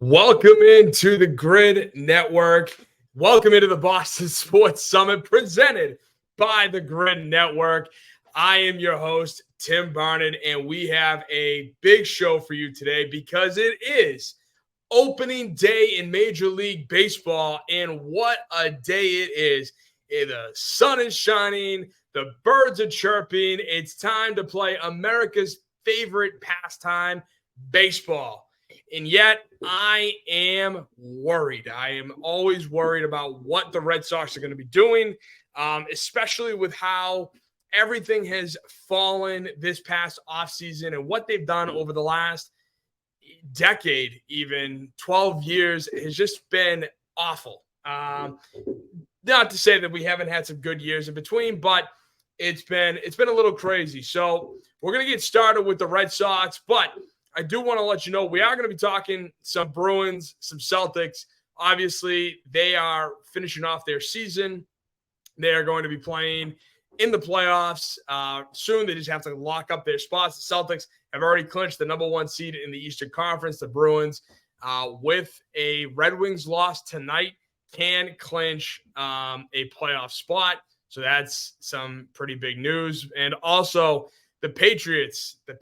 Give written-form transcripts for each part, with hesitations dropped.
Welcome into the Grid Network. Welcome into the Boston Sports Summit presented by the Grid Network. I am your host, Tim Barnard, and we have a big show for you today because it is opening day in Major League Baseball, and what a day it is. The sun is shining, the birds are chirping. It's time to play America's favorite pastime, baseball. And yet, I am worried. I am always worried about what the Red Sox are going to be doing, especially with how everything has fallen this past offseason and what they've done over the last decade, even 12 years, has just been awful. Not to say that we haven't had some good years in between, but it's been a little crazy. So we're going to get started with the Red Sox, but I do want to let you know we are going to be talking some Bruins, some Celtics. Obviously, they are finishing off their season. They are going to be playing in the playoffs soon. They just have to lock up their spots. The Celtics have already clinched the number one seed in the Eastern Conference. The Bruins, with a Red Wings loss tonight, can clinch a playoff spot. So that's some pretty big news. And also, the Patriots. With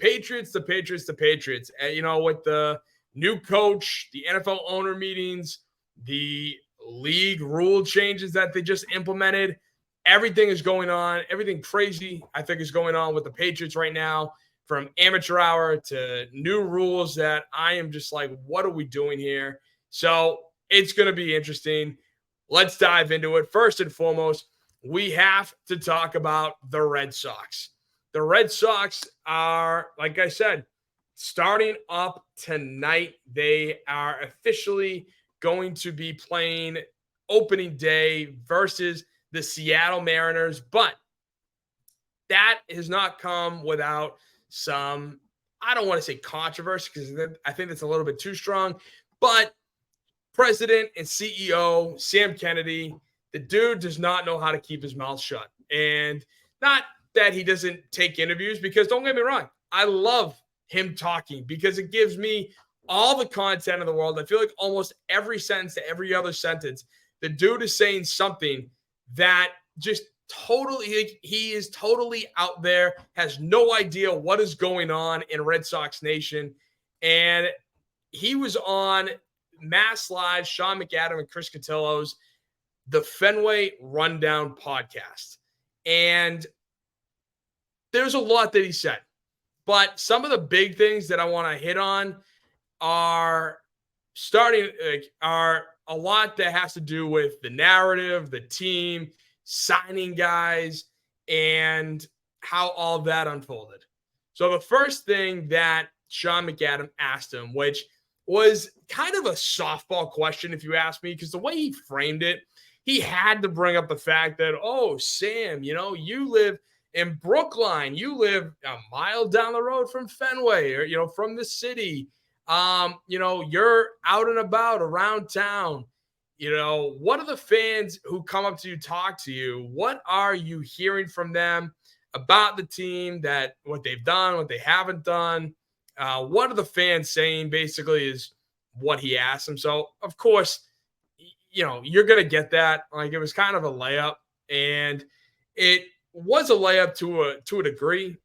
the new coach, the NFL owner meetings, the league rule changes that they just implemented, everything is going on. Everything crazy, I think, is going on with the Patriots right now, from amateur hour to new rules that I am just like, what are we doing here? So it's going to be interesting. Let's dive into it. First and foremost, we have to talk about the Red Sox. The Red Sox are, like I said, starting up tonight. They are officially going to be playing opening day versus the Seattle Mariners, but that has not come without some, I don't want to say controversy because I think that's a little bit too strong, but President and CEO Sam Kennedy, the dude does not know how to keep his mouth shut. And not that he doesn't take interviews, because don't get me wrong, I love him talking because it gives me all the content in the world. I feel like almost every sentence to every other sentence, the dude is saying something that just totally, he is totally out there, has no idea what is going on in Red Sox Nation. And he was on Mass Live, Sean McAdam and Chris Cotillo's The Fenway Rundown podcast. And there's a lot that he said, but some of the big things that I want to hit on are a lot that has to do with the narrative, the team, signing guys, and how all of that unfolded. So the first thing that Sean McAdam asked him, which was kind of a softball question, if you ask me, because the way he framed it, he had to bring up the fact that, oh, Sam, you live in Brookline, you live a mile down the road from Fenway, or, from the city. You're out and about around town. What are the fans who come up to you, talk to you? What are you hearing from them about the team, that what they've done, what they haven't done? What are the fans saying, basically, is what he asked them. So, of course, you're going to get that. Like, it was kind of a layup, and it was a layup to a degree,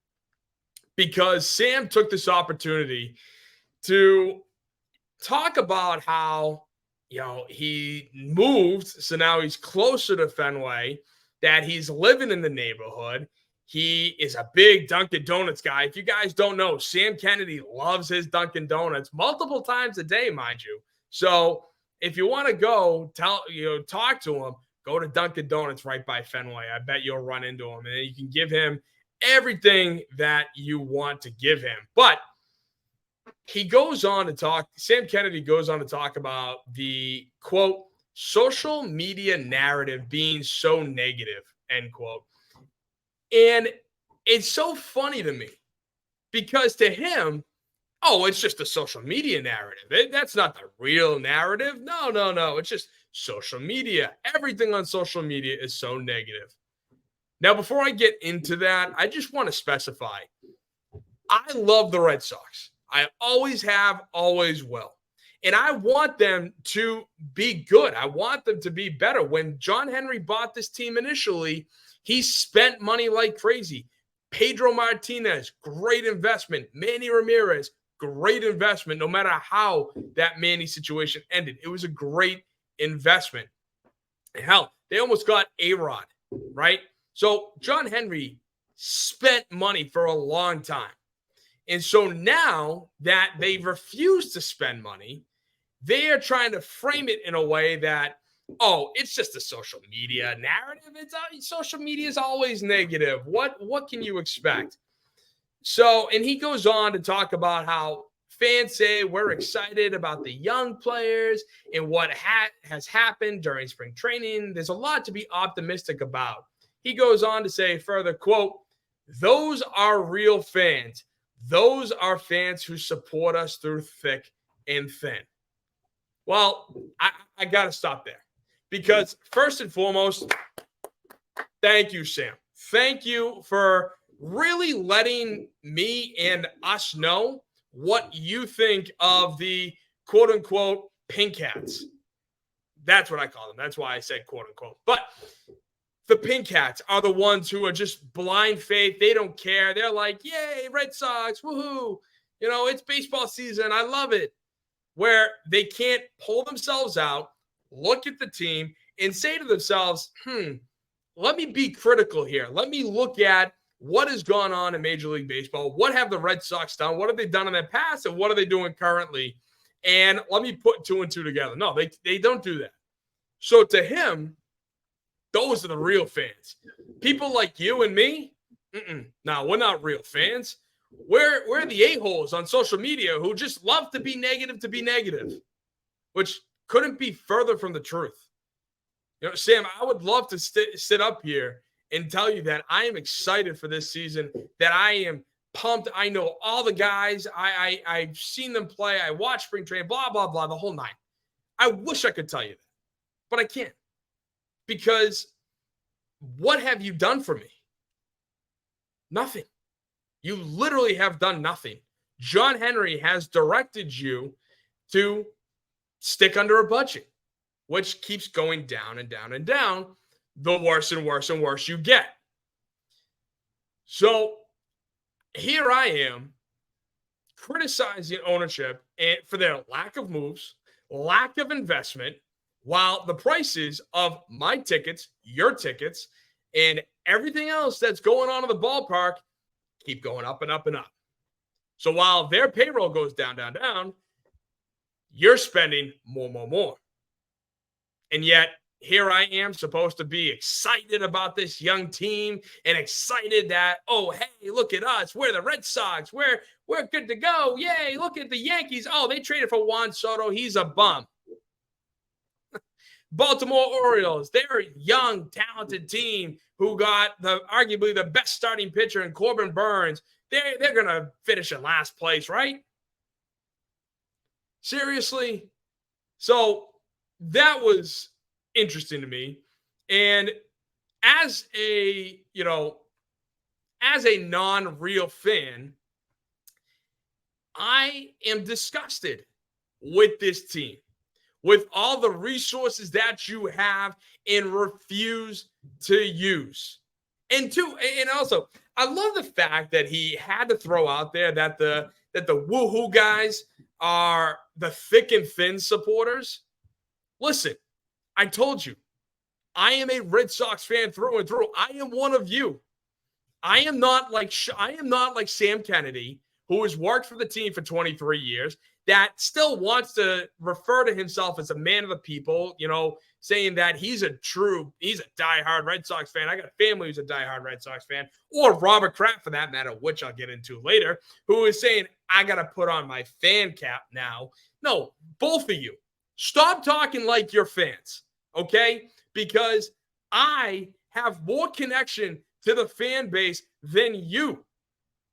because Sam took this opportunity to talk about how, he moved, so now he's closer to Fenway, that he's living in the neighborhood. He is a big Dunkin' Donuts guy. If you guys don't know, Sam Kennedy loves his Dunkin' Donuts multiple times a day, mind you. So if you want to go talk to him, go to Dunkin' Donuts right by Fenway. I bet you'll run into him, and you can give him everything that you want to give him. But he goes on to talk, Sam Kennedy goes on to talk about the, quote, social media narrative being so negative, end quote. And it's so funny to me, because to him, oh, it's just a social media narrative. That's not the real narrative. No. It's just social media. Everything on social media is so negative. Now, before I get into that, I just want to specify, I love the Red Sox. I always have, always will. And I want them to be good. I want them to be better. When John Henry bought this team initially, he spent money like crazy. Pedro Martinez, great investment. Manny Ramirez, great investment, no matter how that Manny situation ended. It was a great investment. Hell, they almost got A-Rod, right? So John Henry spent money for a long time. And so now that they've refused to spend money, they are trying to frame it in a way that, oh, it's just a social media narrative. Social media is always negative. What can you expect? So, and he goes on to talk about how fans say we're excited about the young players and what has happened during spring training. There's a lot to be optimistic about. He goes on to say further, quote, those are real fans. Those are fans who support us through thick and thin. Well, I got to stop there because first and foremost, thank you, Sam. Thank you for really letting me and us know what you think of the quote unquote pink hats. That's what I call them. That's why I said quote unquote. But the pink hats are the ones who are just blind faith. They don't care. They're like, yay, Red Sox, woohoo. It's baseball season. I love it. Where they can't pull themselves out, look at the team, and say to themselves, let me be critical here. Let me look at what has gone on in Major League Baseball. What have the Red Sox done? What have they done in the past? And what are they doing currently? And let me put two and two together. No, they don't do that. So to him, those are the real fans. People like you and me, no, we're not real fans. We're the a-holes on social media who just love to be negative, which couldn't be further from the truth. Sam, I would love to sit up here and tell you that I am excited for this season, that I am pumped. I know all the guys. I've seen them play. I watch spring training, blah, blah, blah, the whole nine. I wish I could tell you that, but I can't. Because what have you done for me? Nothing. You literally have done nothing. John Henry has directed you to stick under a budget, which keeps going down and down and down, the worse and worse and worse you get. So here I am criticizing ownership for their lack of moves, lack of investment, while the prices of my tickets, your tickets, and everything else that's going on in the ballpark keep going up and up and up. So while their payroll goes down, down, down, you're spending more. And yet, here I am supposed to be excited about this young team and excited that, oh, hey, look at us. We're the Red Sox. We're good to go. Yay, look at the Yankees. Oh, they traded for Juan Soto. He's a bum. Baltimore Orioles, they're a young, talented team who got arguably the best starting pitcher in Corbin Burns. They're going to finish in last place, right? Seriously? So that was interesting to me. And as a non-real fan, I am disgusted with this team, with all the resources that you have and refuse to use. And also, I love the fact that he had to throw out there that the woohoo guys are the thick and thin supporters. Listen, I told you, I am a Red Sox fan through and through. I am one of you. I am not like Sam Kennedy, who has worked for the team for 23 years, that still wants to refer to himself as a man of the people, saying that he's a diehard Red Sox fan. I got a family who's a diehard Red Sox fan, or Robert Kraft for that matter, which I'll get into later, who is saying, I got to put on my fan cap now. No, both of you, stop talking like you're fans, okay? Because I have more connection to the fan base than you,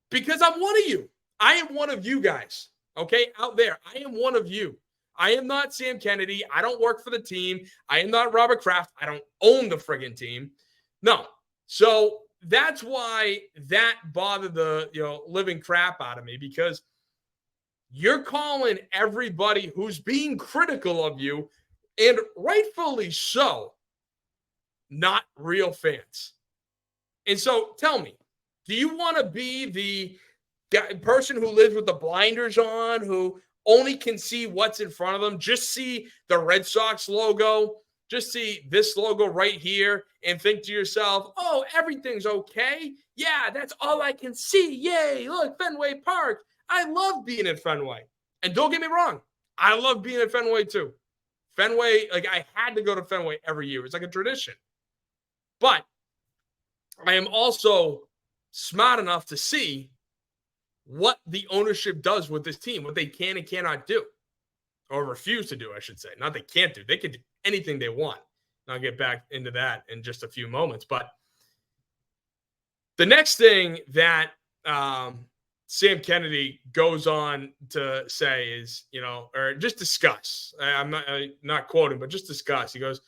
because I'm one of you. I am one of you guys, okay, out there. I am one of you. I am not Sam Kennedy. I don't work for the team. I am not Robert Kraft. I don't own the friggin' team. No. So that's why that bothered the living crap out of me, because You're calling everybody who's being critical of you, and rightfully so, not real fans. And so tell me, do you want to be the person who lives with the blinders on, who only can see what's in front of them, just see the Red Sox logo, just see this logo right here, and think to yourself, oh, everything's okay. Yeah, that's all I can see. Yay, look, Fenway Park. I love being at Fenway. And don't get me wrong, I love being at Fenway too. Fenway, like I had to go to Fenway every year. It's like a tradition. But I am also smart enough to see what the ownership does with this team, what they can and cannot do, or refuse to do, I should say. Not they can't do. They can do anything they want. And I'll get back into that in just a few moments. But the next thing that Sam Kennedy goes on to say is, or just discuss. I'm not quoting, but just discuss. He goes,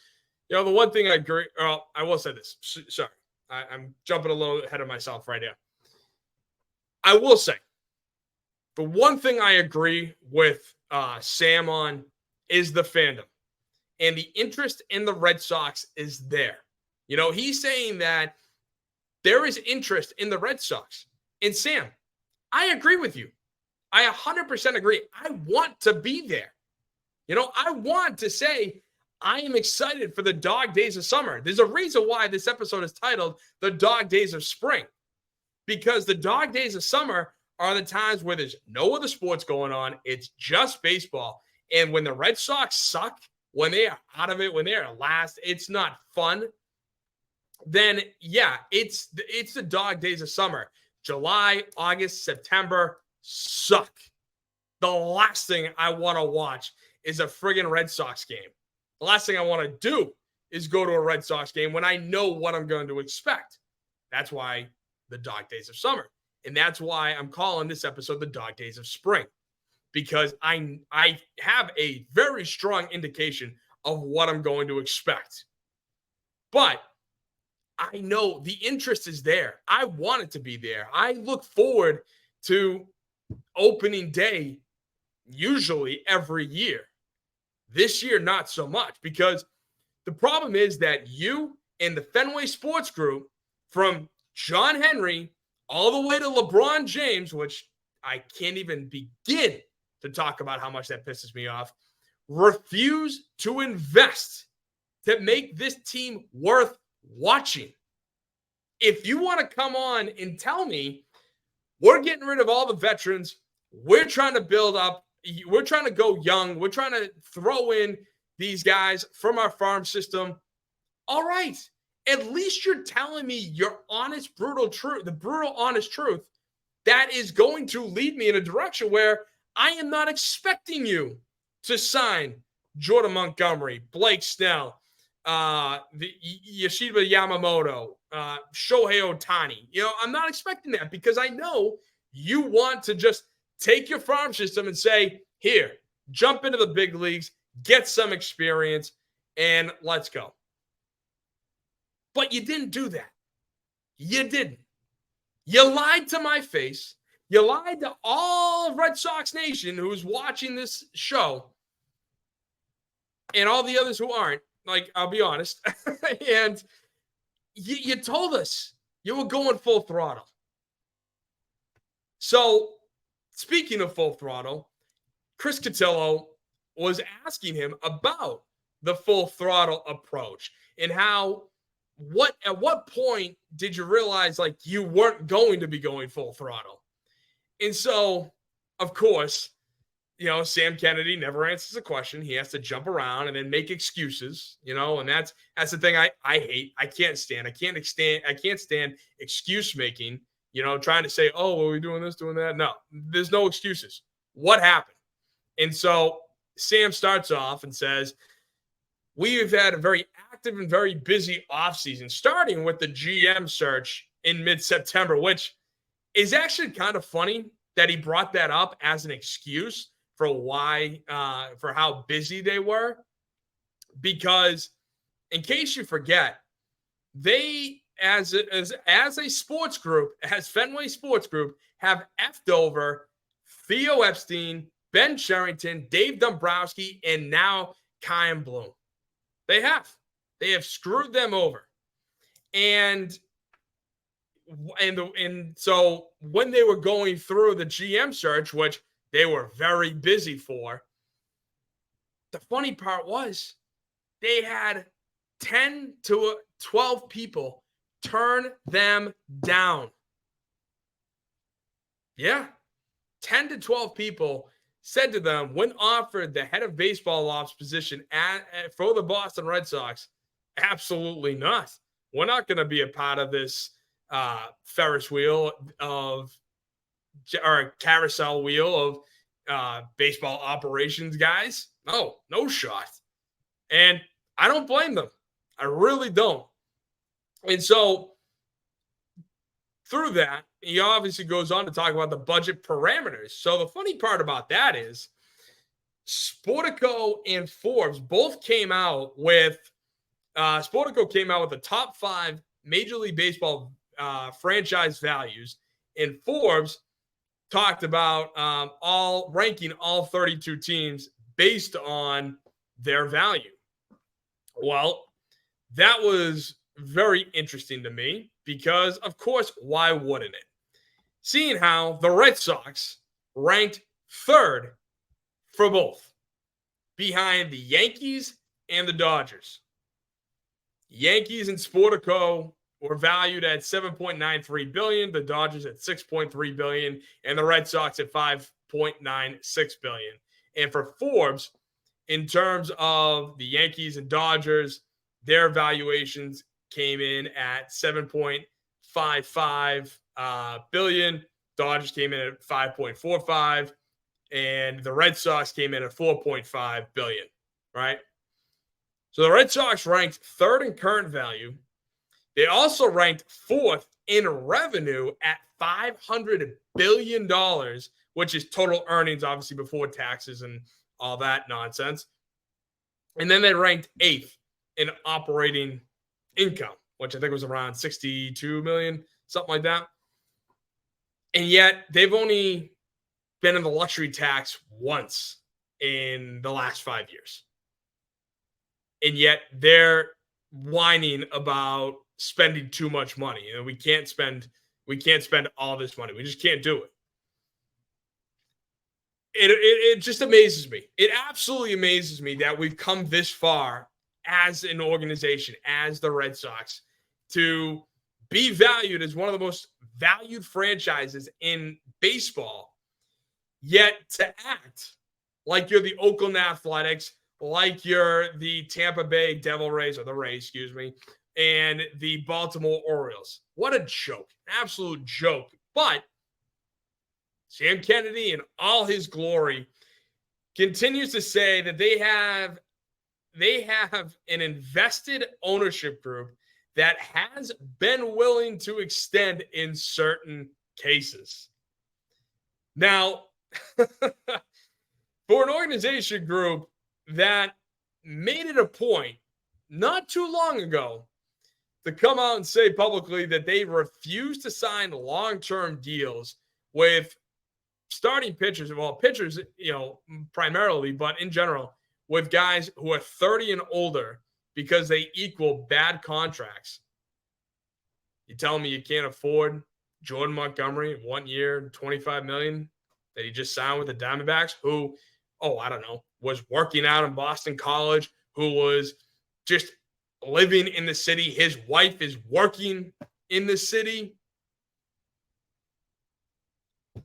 the one thing I agree. Well, I will say this. Sorry, I'm jumping a little ahead of myself right now. I will say, the one thing I agree with Sam on is the fandom. And the interest in the Red Sox is there. He's saying that there is interest in the Red Sox. And Sam, I agree with you. I 100% agree. I want to be there. I want to say I am excited for the dog days of summer. There's a reason why this episode is titled The Dog Days of Spring. Because the dog days of summer are the times where there's no other sports going on. It's just baseball. And when the Red Sox suck, when they are out of it, when they're last, it's not fun. Then, yeah, it's the dog days of summer. July, August, September suck. The last thing I want to watch is a friggin' Red Sox game. The last thing I want to do is go to a Red Sox game when I know what I'm going to expect. That's why the dog days of summer. And that's why I'm calling this episode the dog days of spring, because I have a very strong indication of what I'm going to expect. But I know the interest is there. I want it to be there. I look forward to opening day usually every year. This year, not so much, because the problem is that you and the Fenway Sports Group, from John Henry all the way to LeBron James, which I can't even begin to talk about how much that pisses me off, refuse to invest to make this team worth watching. If you want to come on and tell me we're getting rid of all the veterans, we're trying to build up, we're trying to go young, we're trying to throw in these guys from our farm system, all right. At least you're telling me your honest, brutal truth, the brutal, honest truth that is going to lead me in a direction where I am not expecting you to sign Jordan Montgomery, Blake Snell, Yoshida Yamamoto, Shohei Ohtani. I'm not expecting that, because I know you want to just take your farm system and say, here, jump into the big leagues, get some experience, and let's go. But you didn't do that. You didn't. You lied to my face. You lied to all of Red Sox Nation who's watching this show, and all the others who aren't. Like, I'll be honest. And you told us you were going full throttle. So, speaking of full throttle, Chris Cotillo was asking him about the full throttle approach and how, at what point did you realize like you weren't going to be going full throttle? And so, of course, Sam Kennedy never answers a question. He has to jump around and then make excuses, and that's the thing I hate. I can't stand excuse making, trying to say, oh, well, we're doing this, doing that. No, there's no excuses. What happened? And so Sam starts off and says, we've had a very active and very busy offseason, starting with the GM search in mid-September, which is actually kind of funny that he brought that up as an excuse for for how busy they were. Because in case you forget, they, as a sports group, as Fenway Sports Group, have effed over Theo Epstein, Ben Cherington, Dave Dombrowski, and now Chaim Bloom. They have screwed them over. And so when they were going through the GM search, which they were very busy for, the funny part was they had 10 to 12 people turn them down. Yeah. 10 to 12 people said to them, when offered the head of baseball ops position for the Boston Red Sox, absolutely not. We're not going to be a part of this Ferris wheel or carousel wheel of baseball operations guys. No shot. And I don't blame them. I really don't. And so through that, he obviously goes on to talk about the budget parameters. So the funny part about that is Sportico and Forbes both came out with Sportico came out with the top 5 Major League Baseball franchise values, and Forbes talked about ranking all 32 teams based on their value. Well, that was very interesting to me because, of course, why wouldn't it? Seeing how the Red Sox ranked 3rd for both, behind the Yankees and the Dodgers. Yankees and Sportico were valued at $7.93 billion, the Dodgers at $6.3 billion, and the Red Sox at $5.96 billion. And for Forbes, in terms of the Yankees and Dodgers, their valuations came in at $7.55 billion. Dodgers came in at 5.45, and the Red Sox came in at 4.5 billion, right? So the Red Sox ranked 3rd in current value. They also ranked 4th in revenue at $500 billion, which is total earnings, obviously, before taxes and all that nonsense. And then they ranked 8th in operating income, which I think was around 62 million, something like that. And yet they've only been in the luxury tax once in the last 5 years. And yet they're whining about spending too much money. And we can't spend all this money. We just can't do it. It just amazes me. It absolutely amazes me that we've come this far as an organization, as the Red Sox, to be valued as one of the most valued franchises in baseball, yet to act like you're the Oakland Athletics, like you're the Tampa Bay Devil Rays, or the Rays, excuse me, and the Baltimore Orioles. What a joke. Absolute joke. But Sam Kennedy, in all his glory, continues to say that they have an invested ownership group that has been willing to extend in certain cases. Now, for an organization group that made it a point not too long ago to come out and say publicly that they refuse to sign long-term deals with starting pitchers, well, pitchers, primarily, but in general, with guys who are 30 and older because they equal bad contracts. You telling me you can't afford Jordan Montgomery 1 year, $25 million that he just signed with the Diamondbacks, who, was working out in Boston College, who was just living in the city. His wife is working in the city.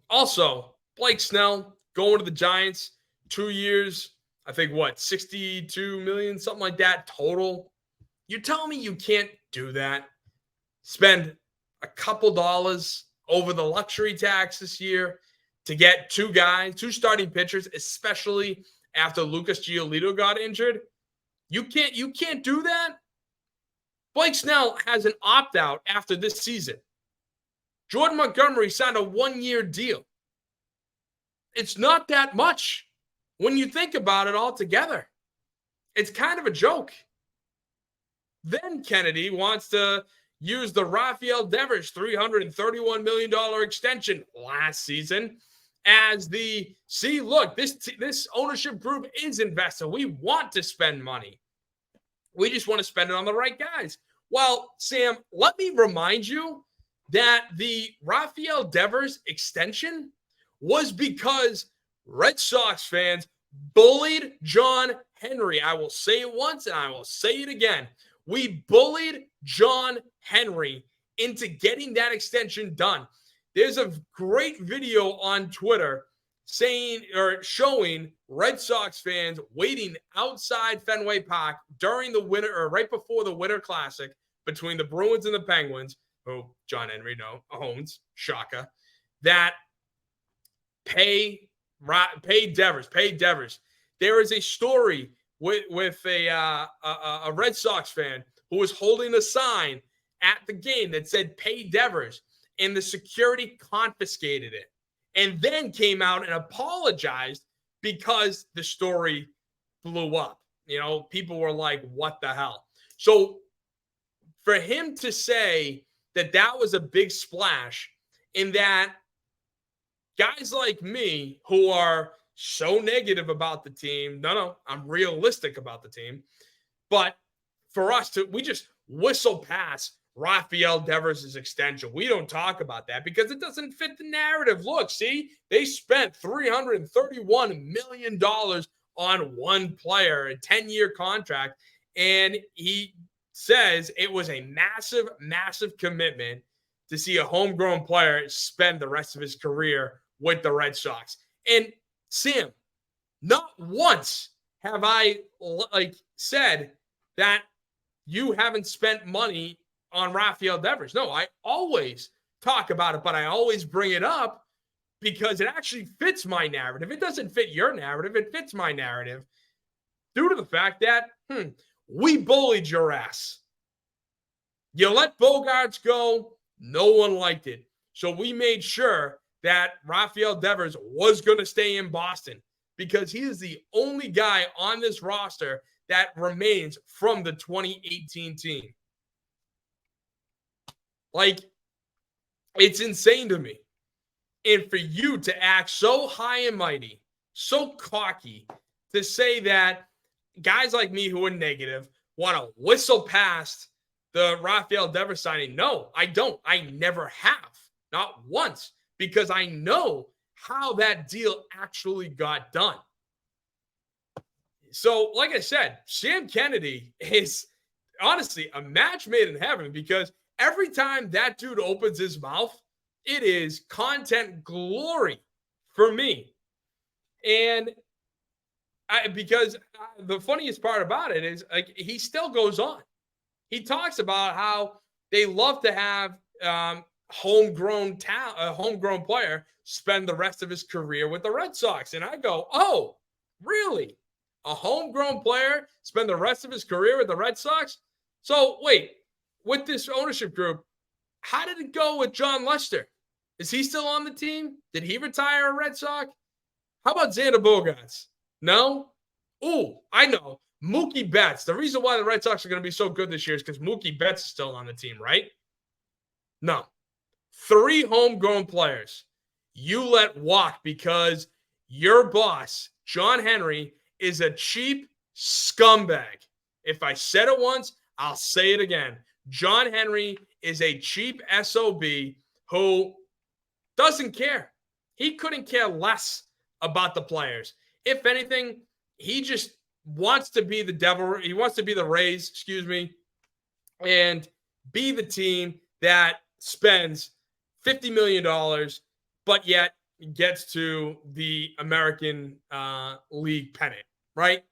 Also, Blake Snell going to the Giants, 2 years, I think, 62 million, something like that total. You're telling me you can't do that? Spend a couple dollars over the luxury tax this year to get two starting pitchers, especially after Lucas Giolito got injured? You can't do that? Blake Snell has an opt-out after this season. Jordan Montgomery signed a 1-year deal. It's not that much when you think about it all together. It's kind of a joke. Then Kennedy wants to use the Rafael Devers $331 million extension last season as look, this ownership group is invested. We want to spend money. We just want to spend it on the right guys. Well, Sam, let me remind you that the Rafael Devers extension was because Red Sox fans bullied John Henry. I will say it once and I will say it again. We bullied John Henry into getting that extension done. There's a great video on Twitter showing Red Sox fans waiting outside Fenway Park during the winter or right before the Winter Classic between the Bruins and the Penguins, who John Henry owns, Shaka, that pay Devers. There is a story with a Red Sox fan who was holding a sign at the game that said "Pay Devers," and the security confiscated it, and then came out and apologized because the story blew up. People were like, "What the hell?" So for him to say that was a big splash, in that guys like me who are so negative about the team, no, I'm realistic about the team, but for us we just whistle past Rafael Devers' extension. We don't talk about that because it doesn't fit the narrative. Look, see, they spent $331 million on one player, a 10-year contract, and he says it was a massive, massive commitment to see a homegrown player spend the rest of his career with the Red Sox. And Sam, not once have I said that you haven't spent money on Rafael Devers. No, I always talk about it, but I always bring it up because it actually fits my narrative. It doesn't fit your narrative. It fits my narrative due to the fact that we bullied your ass. You let Bogaerts go. No one liked it. So we made sure that Rafael Devers was going to stay in Boston because he is the only guy on this roster that remains from the 2018 team. It's insane to me. And for you to act so high and mighty, so cocky, to say that guys like me who are negative want to whistle past the Rafael Devers signing. No, I don't. I never have. Not once. Because I know how that deal actually got done. So, like I said, Sam Kennedy is honestly a match made in heaven because every time that dude opens his mouth, it is content glory for me. And because the funniest part about it is he still goes on. He talks about how they love to have homegrown player spend the rest of his career with the Red Sox. And I go, oh, really? A homegrown player spend the rest of his career with the Red Sox? So wait, with this ownership group, how did it go with John Lester? Is he still on the team? Did he retire a Red Sox? How about Xander Bogaerts? No? Ooh, I know. Mookie Betts. The reason why the Red Sox are going to be so good this year is because Mookie Betts is still on the team, right? No. 3 homegrown players you let walk because your boss, John Henry, is a cheap scumbag. If I said it once, I'll say it again. John Henry is a cheap SOB who doesn't care. He couldn't care less about the players. If anything, he just wants to be the devil. He wants to be the Rays, and be the team that spends $50 million, but yet gets to the American League pennant, right?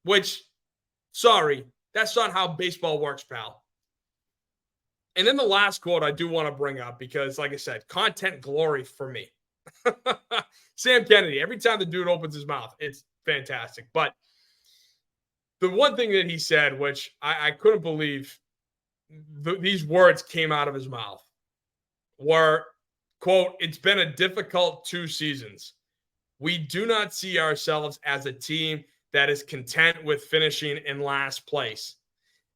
Which, sorry, that's not how baseball works, pal. And then the last quote I do want to bring up because, like I said, content glory for me. Sam Kennedy, every time the dude opens his mouth, it's fantastic. But the one thing that he said, which I couldn't believe these words came out of his mouth, were, quote, "It's been a difficult 2 seasons. We do not see ourselves as a team that is content with finishing in last place."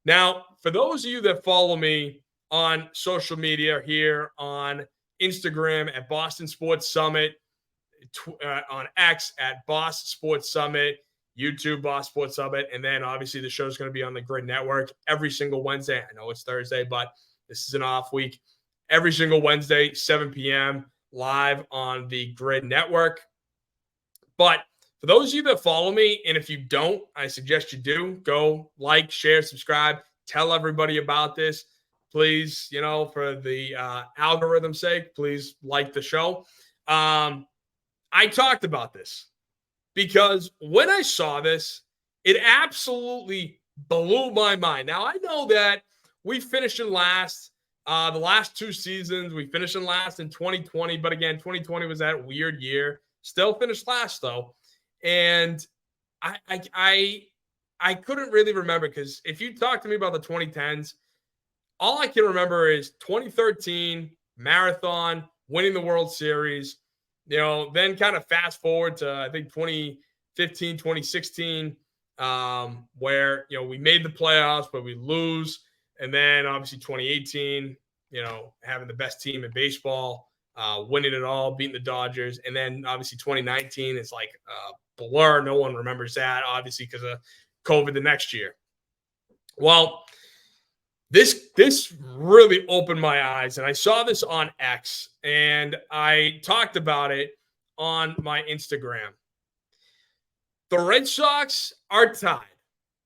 Now, for those of you that follow me on social media here on Instagram at Boston Sports Summit, on X at Boss Sports Summit, YouTube Boss Sports Summit, and then obviously the show is going to be on the Grid Network every single Wednesday. I know it's Thursday, but this is an off week. Every single Wednesday, 7 p.m. live on the Grid Network. But for those of you that follow me, and if you don't, I suggest you do, go like, share, subscribe, tell everybody about this. Please, for the algorithm's sake, please like the show. I talked about this because when I saw this, it absolutely blew my mind. Now, I know that we finished in last the last 2 seasons. We finished in last in 2020, but again, 2020 was that weird year. Still finished last, though. And I couldn't really remember because if you talk to me about the 2010s, all I can remember is 2013, Marathon, winning the World Series. Then kind of fast forward to, I think, 2015, 2016, where, we made the playoffs, but we lose. And then obviously 2018, having the best team in baseball, winning it all, beating the Dodgers. And then obviously 2019 is like a blur. No one remembers that, obviously, because of COVID the next year. Well, this really opened my eyes, and I saw this on X, and I talked about it on my Instagram. The Red Sox are tied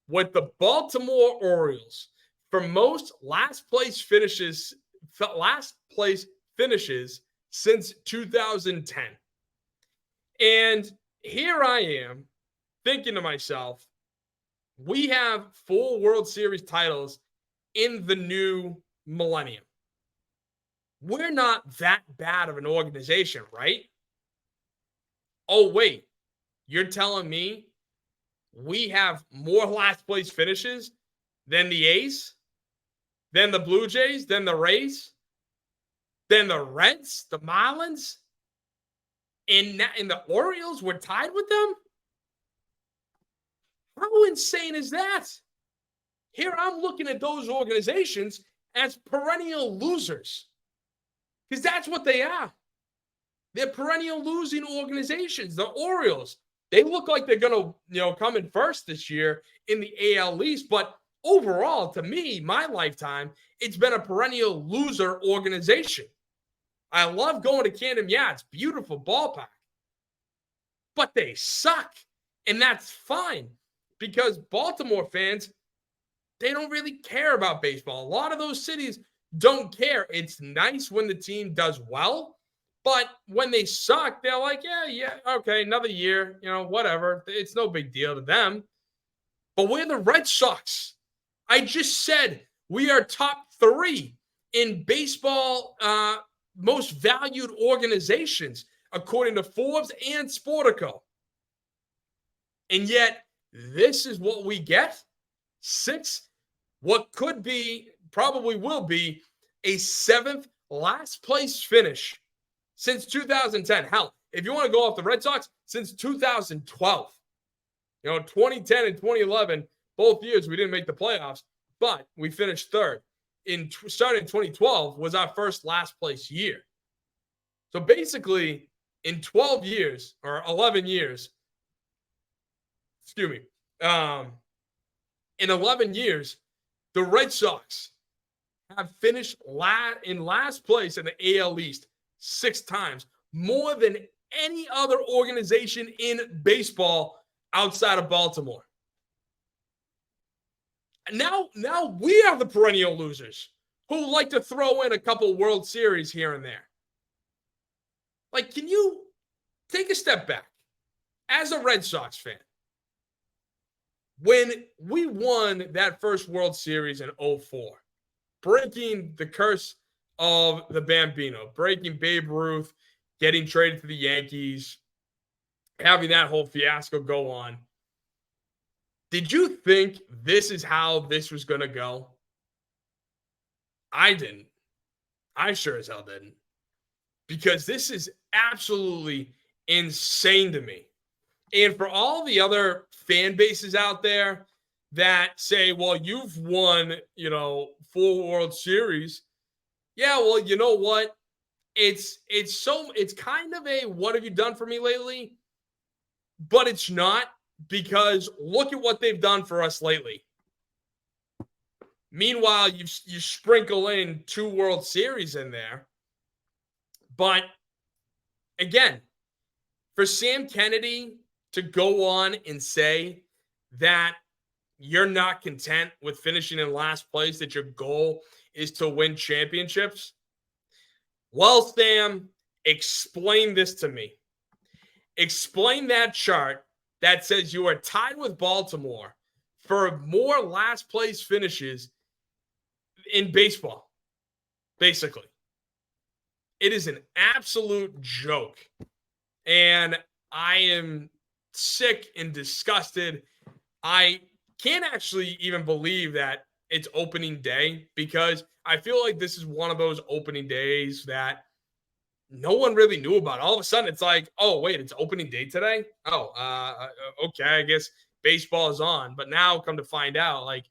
with the Baltimore Orioles for most last place finishes since 2010. And here I am thinking to myself, we have 4 World Series titles in the new millennium. We're not that bad of an organization, right? Oh, wait, you're telling me we have more last place finishes than the A's, than the Blue Jays, than the Rays, than the Reds, the Marlins, and the Orioles? We're tied with them? How insane is that? Here I'm looking at those organizations as perennial losers, because that's what they are. They're perennial losing organizations. The Orioles, they look like they're going to, come in first this year in the AL East, but overall, to me, my lifetime, it's been a perennial loser organization. I love going to Camden Yards, beautiful ballpark, but they suck, and that's fine because Baltimore fans, they don't really care about baseball. A lot of those cities don't care. It's nice when the team does well, but when they suck, they're like, yeah, okay, another year, whatever. It's no big deal to them. But we're the Red Sox. I just said we are top 3 in baseball most valued organizations, according to Forbes and Sportico. And yet, this is what we get. 6, what could be, probably will be, a 7th last place finish since 2010. Hell, if you want to go off the Red Sox, since 2012. 2010 and 2011, both years we didn't make the playoffs, but we finished 3rd. Starting in 2012 was our first last place year. So basically, in 12 years, or 11 years, in 11 years, the Red Sox have finished in last place in the AL East 6 times, more than any other organization in baseball outside of Baltimore. And now we are the perennial losers who like to throw in a couple World Series here and there. Like, can you take a step back as a Red Sox fan? When we won that first World Series in 2004, breaking the curse of the Bambino, breaking Babe Ruth, getting traded to the Yankees, having that whole fiasco go on, did you think this is how this was going to go? I didn't. I sure as hell didn't. Because this is absolutely insane to me. And for all the other fan bases out there that say, well, you've won, 4 World Series. Yeah, well, you know what? it's kind of a what have you done for me lately? But it's not, because look at what they've done for us lately. Meanwhile, you sprinkle in 2 World Series in there. But again, for Sam Kennedy to go on and say that you're not content with finishing in last place, that your goal is to win championships. Well, Sam, explain this to me. Explain that chart that says you are tied with Baltimore for more last place finishes in baseball, basically. It is an absolute joke. And I am sick and disgusted. I can't actually even believe that it's opening day, because I feel like this is one of those opening days that no one really knew about. All of a sudden, it's like, oh, wait, it's opening day today? Oh, okay, I guess baseball is on. But now, come to find out, like,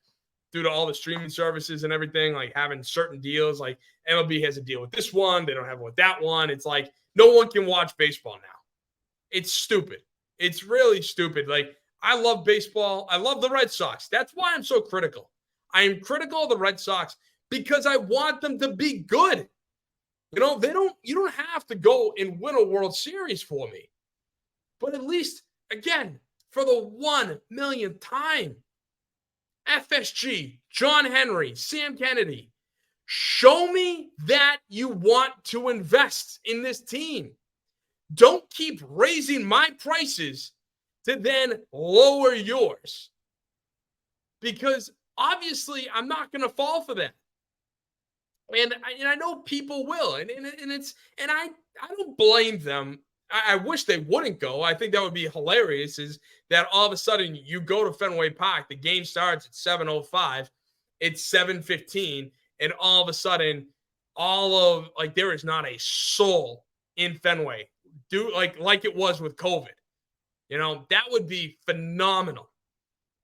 due to all the streaming services and everything, like having certain deals, like MLB has a deal with this one, they don't have one with that one. It's like no one can watch baseball now. It's stupid. It's really stupid. Like, I love baseball. I love the Red Sox. That's why I'm so critical. I am critical of the Red Sox because I want them to be good. You know, you don't have to go and win a World Series for me. But at least, again, for the 1 millionth time, FSG, John Henry, Sam Kennedy, show me that you want to invest in this team. Don't keep raising my prices to then lower yours. Because obviously I'm not going to fall for that. And I know people will. And I don't blame them. I wish they wouldn't go. I think that would be hilarious, is that all of a sudden you go to Fenway Park, the game starts at 7:05, it's 7:15, and all of a sudden there is not a soul in Fenway. Like it was with COVID. You know, that would be phenomenal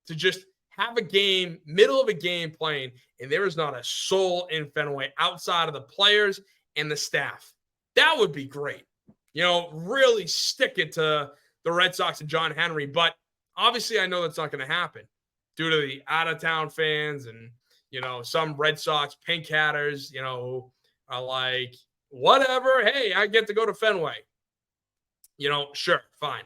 to just have a game, middle of a game playing, and there is not a soul in Fenway outside of the players and the staff. That would be great. You know, really stick it to the Red Sox and John Henry. But obviously I know that's not going to happen due to the out-of-town fans and, you know, some Red Sox pink hatters, you know, are like, whatever, hey, I get to go to Fenway. You know, sure, fine.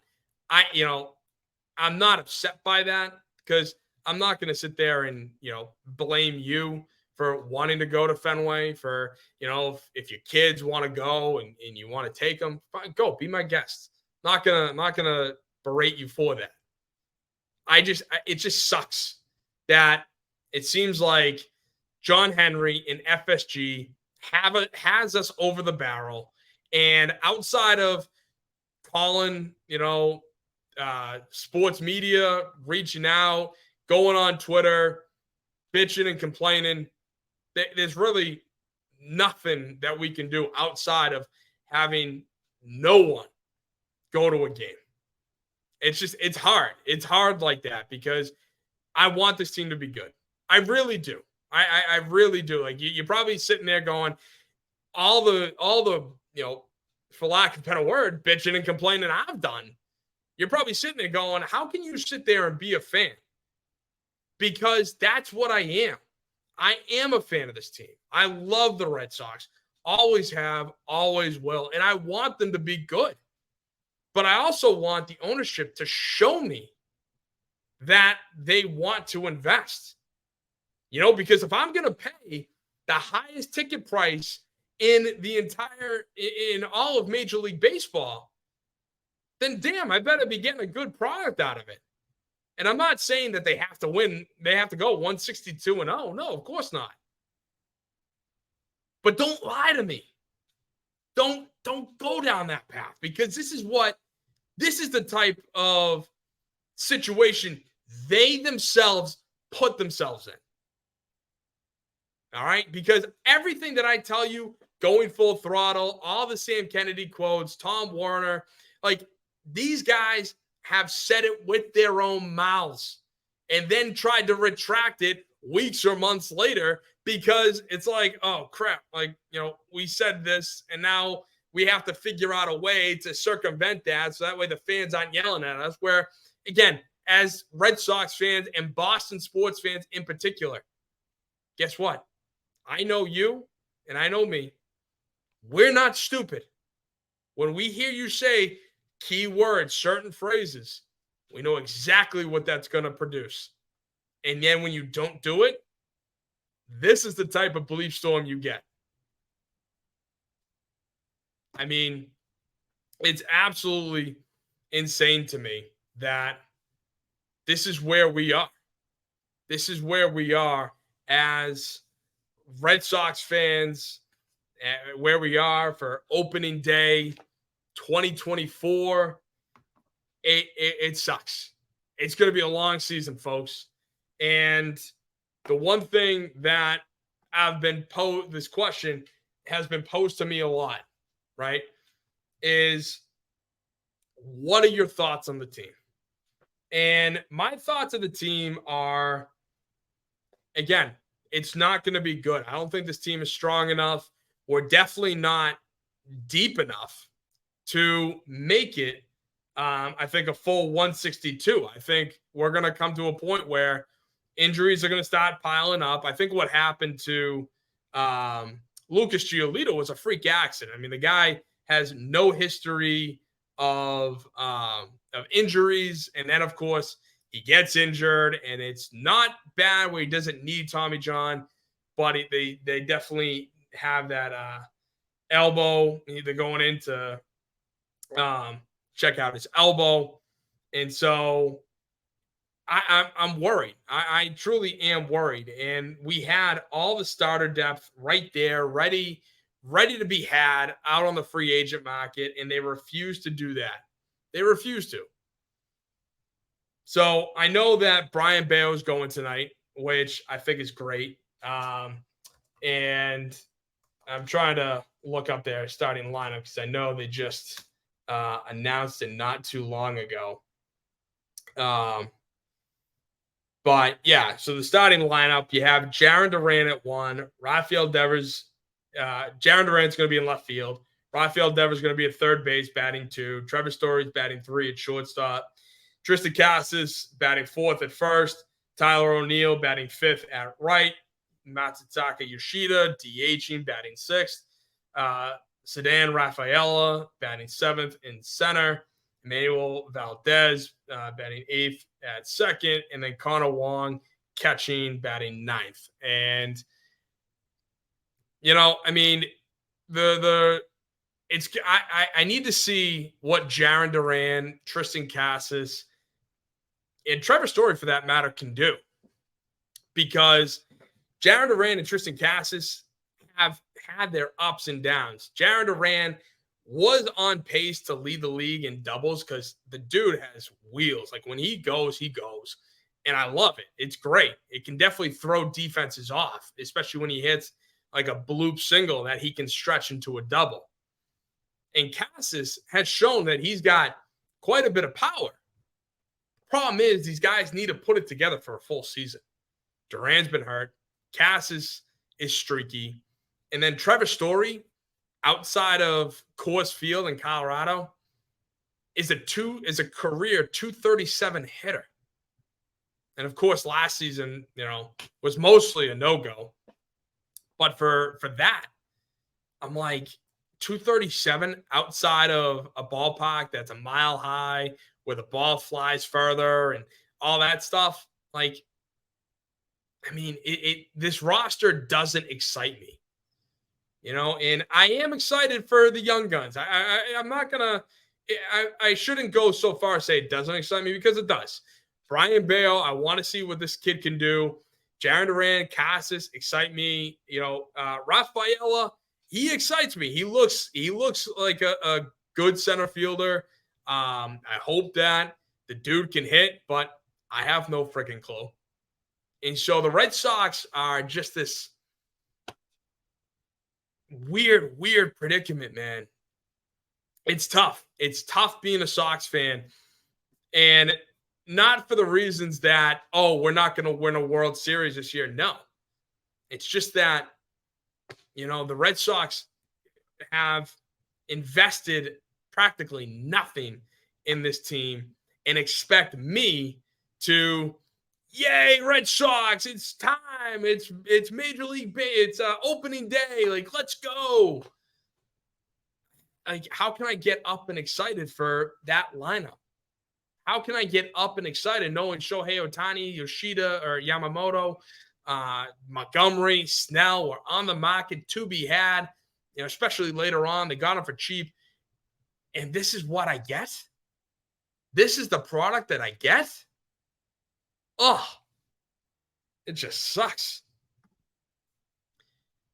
I'm not upset by that, because I'm not going to sit there and, you know, blame you for wanting to go to Fenway, for, you know, if your kids want to go and you want to take them, fine, go, be my guest. Not gonna berate you for that. It just sucks that it seems like John Henry and FSG has us over the barrel, and outside of calling, you know, sports media, reaching out, going on Twitter, bitching and complaining, there's really nothing that we can do outside of having no one go to a game. It's hard. It's hard like that, because I want this team to be good. I really do. I really do. Like, you're probably sitting there going, all the, you know, for lack of a better word, bitching and complaining I've done. You're probably sitting there going, how can you sit there and be a fan? Because that's what I am. I am a fan of this team. I love the Red Sox. Always have, always will. And I want them to be good. But I also want the ownership to show me that they want to invest. You know, because if I'm going to pay the highest ticket price in all of Major League Baseball, then damn, I better be getting a good product out of it. And I'm not saying that they have to win. They have to go 162-0. No, of course not. But don't lie to me. Don't go down that path, because this is the type of situation they themselves put themselves in. All right? Because everything that I tell you, going full throttle, all the Sam Kennedy quotes, Tom Warner, like, these guys have said it with their own mouths and then tried to retract it weeks or months later because it's like, oh crap, like, we said this and now we have to figure out a way to circumvent that so that way the fans aren't yelling at us. Where, again, as Red Sox fans and Boston sports fans in particular, guess what? I know you and I know me. We're not stupid. When we hear you say key words, certain phrases, we know exactly what that's going to produce. And then when you don't do it, this is the type of belief storm you get. I mean, it's absolutely insane to me that this is where we are. This is where we are as Red Sox fans, where we are for opening day 2024. It sucks. It's going to be a long season, folks. And the one thing that I've been this question has been posed to me a lot, right? Is what are your thoughts on the team? And my thoughts of the team are, again, it's not going to be good. I don't think this team is strong enough. We're definitely not deep enough to make it, I think, a full 162. I think we're going to come to a point where injuries are going to start piling up. I think what happened to Lucas Giolito was a freak accident. I mean, the guy has no history of injuries. And then, of course, he gets injured. And it's not bad where he doesn't need Tommy John, but they definitely have that elbow. They're going in to check out his elbow. And so I'm worried. I truly am worried. And we had all the starter depth right there, ready to be had out on the free agent market, and they refuse to do that. They refuse to. So I know that Brian Bayo is going tonight, which I think is great. And I'm trying to look up their starting lineup because I know they just announced it not too long ago. But yeah, so the starting lineup, you have Jarren Duran at 1, Rafael Devers. Jarren Duran's going to be in left field. Rafael Devers is going to be at third base, batting 2. Trevor Story's batting 3 at shortstop. Tristan Casas batting 4th at first. Tyler O'Neill batting 5th at right. Matsutaka Yoshida DHing, batting 6th. Sedan Rafaela batting 7th in center. Emmanuel Valdez batting 8th at second. And then Connor Wong catching, batting 9th. And, I mean, I need to see what Jarren Duran, Tristan Casas, and Trevor Story, for that matter, can do. Because Jarren Duran and Tristan Casas have had their ups and downs. Jarren Duran was on pace to lead the league in doubles because the dude has wheels. Like, when he goes, he goes. And I love it. It's great. It can definitely throw defenses off, especially when he hits like a bloop single that he can stretch into a double. And Casas has shown that he's got quite a bit of power. Problem is, these guys need to put it together for a full season. Duran's been hurt. Casas is streaky. And then Trevor Story, outside of Coors Field in Colorado, is a career 237 hitter. And of course, last season, was mostly a no-go. But for that, I'm like, 237 outside of a ballpark that's a mile high, where the ball flies further and all that stuff. Like, I mean, this roster doesn't excite me, and I am excited for the young guns. I'm not going to, I shouldn't go so far as say it doesn't excite me, because it does. Brian Bayo, I want to see what this kid can do. Jarren Duran, Casas excite me. Rafaela, he excites me. He looks like a good center fielder. I hope that the dude can hit, but I have no freaking clue. And so the Red Sox are just this weird predicament, man. It's tough. It's tough being a Sox fan. And not for the reasons that, oh, we're not going to win a World Series this year. No, it's just that, the Red Sox have invested practically nothing in this team and expect me to, yay, Red Sox, it's time. It's Major League it's opening day. Like, let's go. Like, how can I get up and excited for that lineup? How can I get up and excited knowing Shohei Ohtani, Yoshida, or Yamamoto, Montgomery, Snell were on the market to be had, especially later on. They got them for cheap. And this is what I get? This is the product that I get? Oh, it just sucks.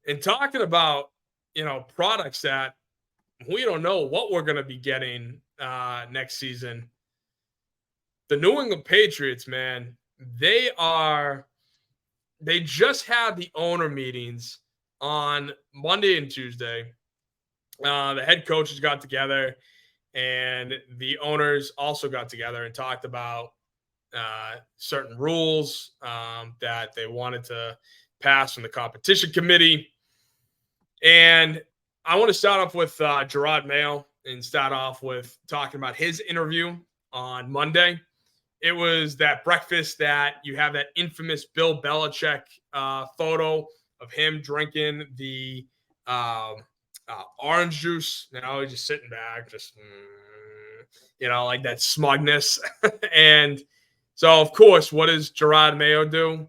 And talking about, products that we don't know what we're going to be getting next season. The New England Patriots, man, they just had the owner meetings on Monday and Tuesday. The head coaches got together and the owners also got together and talked about certain rules that they wanted to pass from the competition committee. And I want to start off with Jerod Mayo and start off with talking about his interview on Monday. It was that breakfast that you have that infamous Bill Belichick photo of him drinking the orange juice. He's just sitting back, just, like that smugness. And so, of course, what does Jerod Mayo do?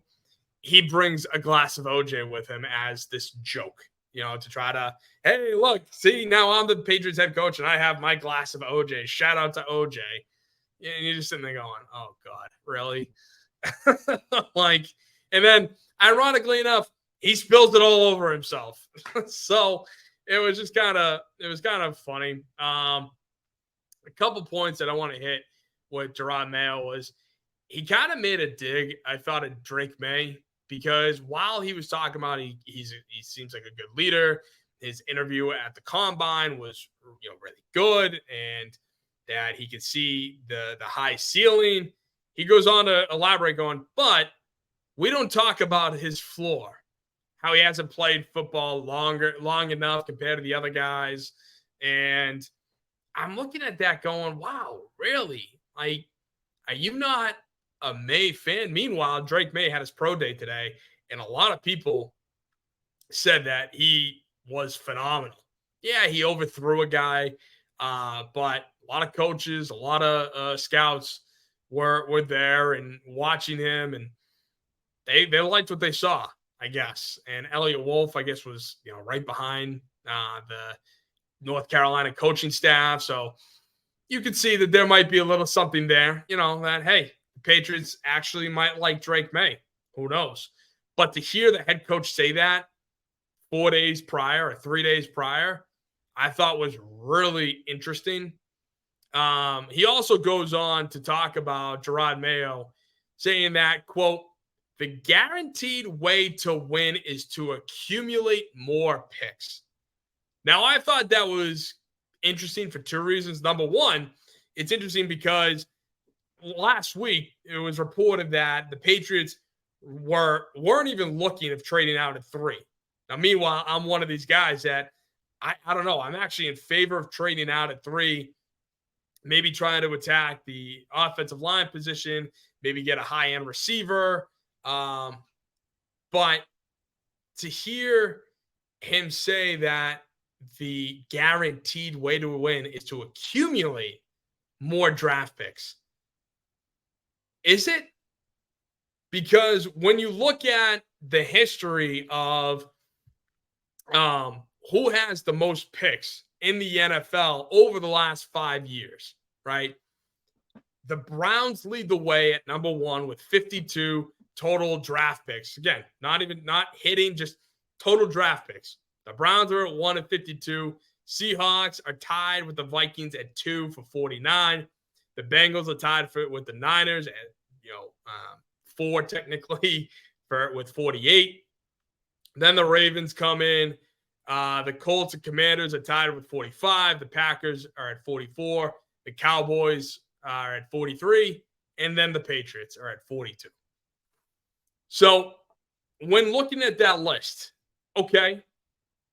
He brings a glass of OJ with him as this joke, to try to, hey, look, see, now I'm the Patriots head coach and I have my glass of OJ. Shout out to OJ. And you're just sitting there going, oh, God, really? And then, ironically enough, he spills it all over himself. So it was just kind of funny. A couple points that I want to hit with Jerod Mayo was he kind of made a dig, I thought, at Drake May, because while he was talking about he seems like a good leader, his interview at the Combine was really good, and that he could see the high ceiling. He goes on to elaborate going, but we don't talk about his floor, how he hasn't played football long enough compared to the other guys. And I'm looking at that going, wow, really? Like, are you not a May fan? Meanwhile, Drake May had his pro day today, and a lot of people said that he was phenomenal. Yeah, he overthrew a guy, but a lot of coaches, a lot of scouts were there and watching him, and they liked what they saw, I guess. And Elliott Wolf, I guess, was right behind the North Carolina coaching staff, so you could see that there might be a little something there, that, hey, the Patriots actually might like Drake May. Who knows? But to hear the head coach say that 4 days prior or 3 days prior, I thought was really interesting. He also goes on to talk about Jerod Mayo saying that, quote, the guaranteed way to win is to accumulate more picks. Now, I thought that was interesting for two reasons. Number one, it's interesting because last week it was reported that the Patriots weren't even looking at trading out at 3. Now, meanwhile, I'm one of these guys that I don't know. I'm actually in favor of trading out at 3, maybe trying to attack the offensive line position, maybe get a high-end receiver. But to hear him say that the guaranteed way to win is to accumulate more draft picks, is it? Because when you look at the history of who has the most picks in the NFL over the last 5 years, right? The Browns lead the way at number 1 with 52 total draft picks. Again, not hitting, just total draft picks. The Browns are at 1 at 52. Seahawks are tied with the Vikings at 2 for 49. The Bengals are tied with the Niners at 4 technically with 48. Then the Ravens come in. The Colts and Commanders are tied with 45. The Packers are at 44. The Cowboys are at 43. and then the Patriots are at 42. So when looking at that list, okay,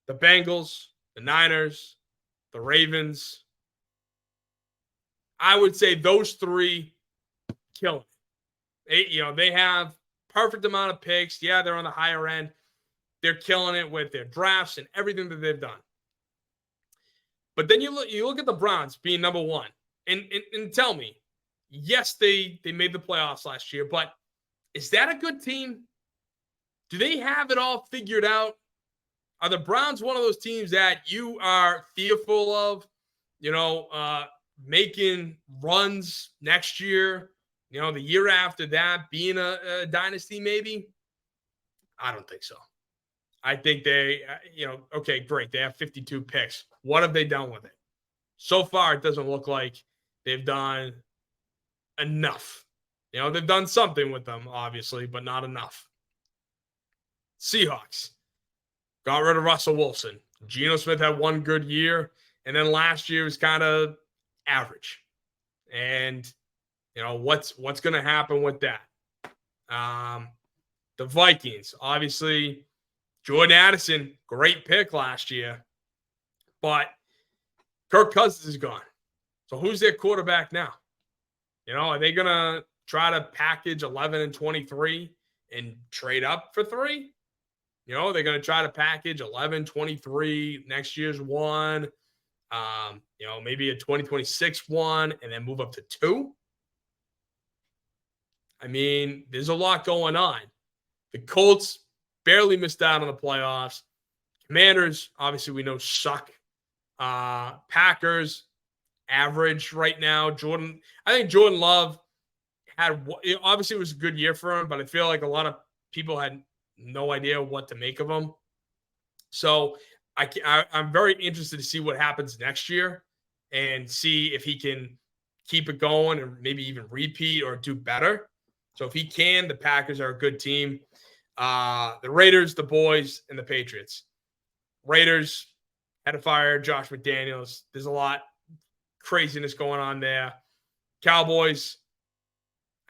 the Bengals, the Niners, the Ravens, I would say those three kill it. They have perfect amount of picks. Yeah, they're on the higher end. They're killing it with their drafts and everything that they've done. But then you look at the Browns being number one, and tell me, yes, they made the playoffs last year, but is that a good team? Do they have it all figured out? Are the Browns one of those teams that you are fearful of, making runs next year, the year after that, being a dynasty maybe? I don't think so. I think they, okay, great. They have 52 picks. What have they done with it? So far, it doesn't look like they've done enough. They've done something with them, obviously, but not enough. Seahawks got rid of Russell Wilson. Geno Smith had one good year, and then last year was kind of average. And what's going to happen with that? The Vikings, obviously, Jordan Addison, great pick last year, but Kirk Cousins is gone. So who's their quarterback now? Are they going to try to package 11 and 23 and trade up for 3? They're going to try to package 11, 23, next year's one, maybe a 2026 one, and then move up to 2. I mean, there's a lot going on. The Colts barely missed out on the playoffs. Commanders, obviously, we know suck. Packers, average right now. I think Jordan Love obviously it was a good year for him, but I feel like a lot of people had no idea what to make of him. So I'm very interested to see what happens next year and see if he can keep it going and maybe even repeat or do better. So if he can, the Packers are a good team. The Raiders, the boys, and the Patriots. Raiders had to fire Josh McDaniels. There's a lot craziness going on there. Cowboys,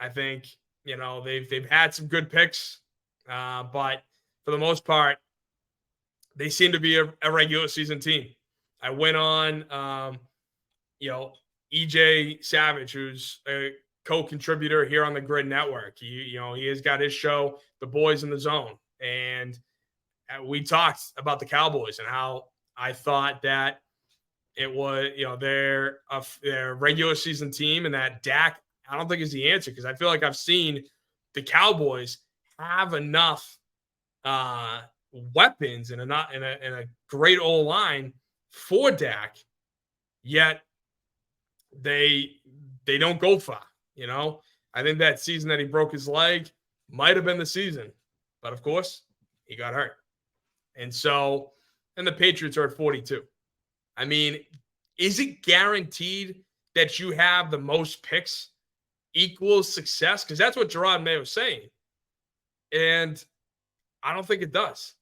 I think, they've had some good picks, but for the most part, they seem to be a regular season team. I went on, EJ Savage, who's a co-contributor here on the Grid Network. He has got his show, The Boys in the Zone, and we talked about the Cowboys and how I thought that it was, their regular season team, and that Dak, I don't think is the answer, because I feel like I've seen the Cowboys have enough weapons and a great old line for Dak, yet they don't go far. I think that season that he broke his leg might have been the season, but of course he got hurt. And the Patriots are at 42. I mean, is it guaranteed that you have the most picks equals success? Because that's what Jerod Mayo is saying. And I don't think it does.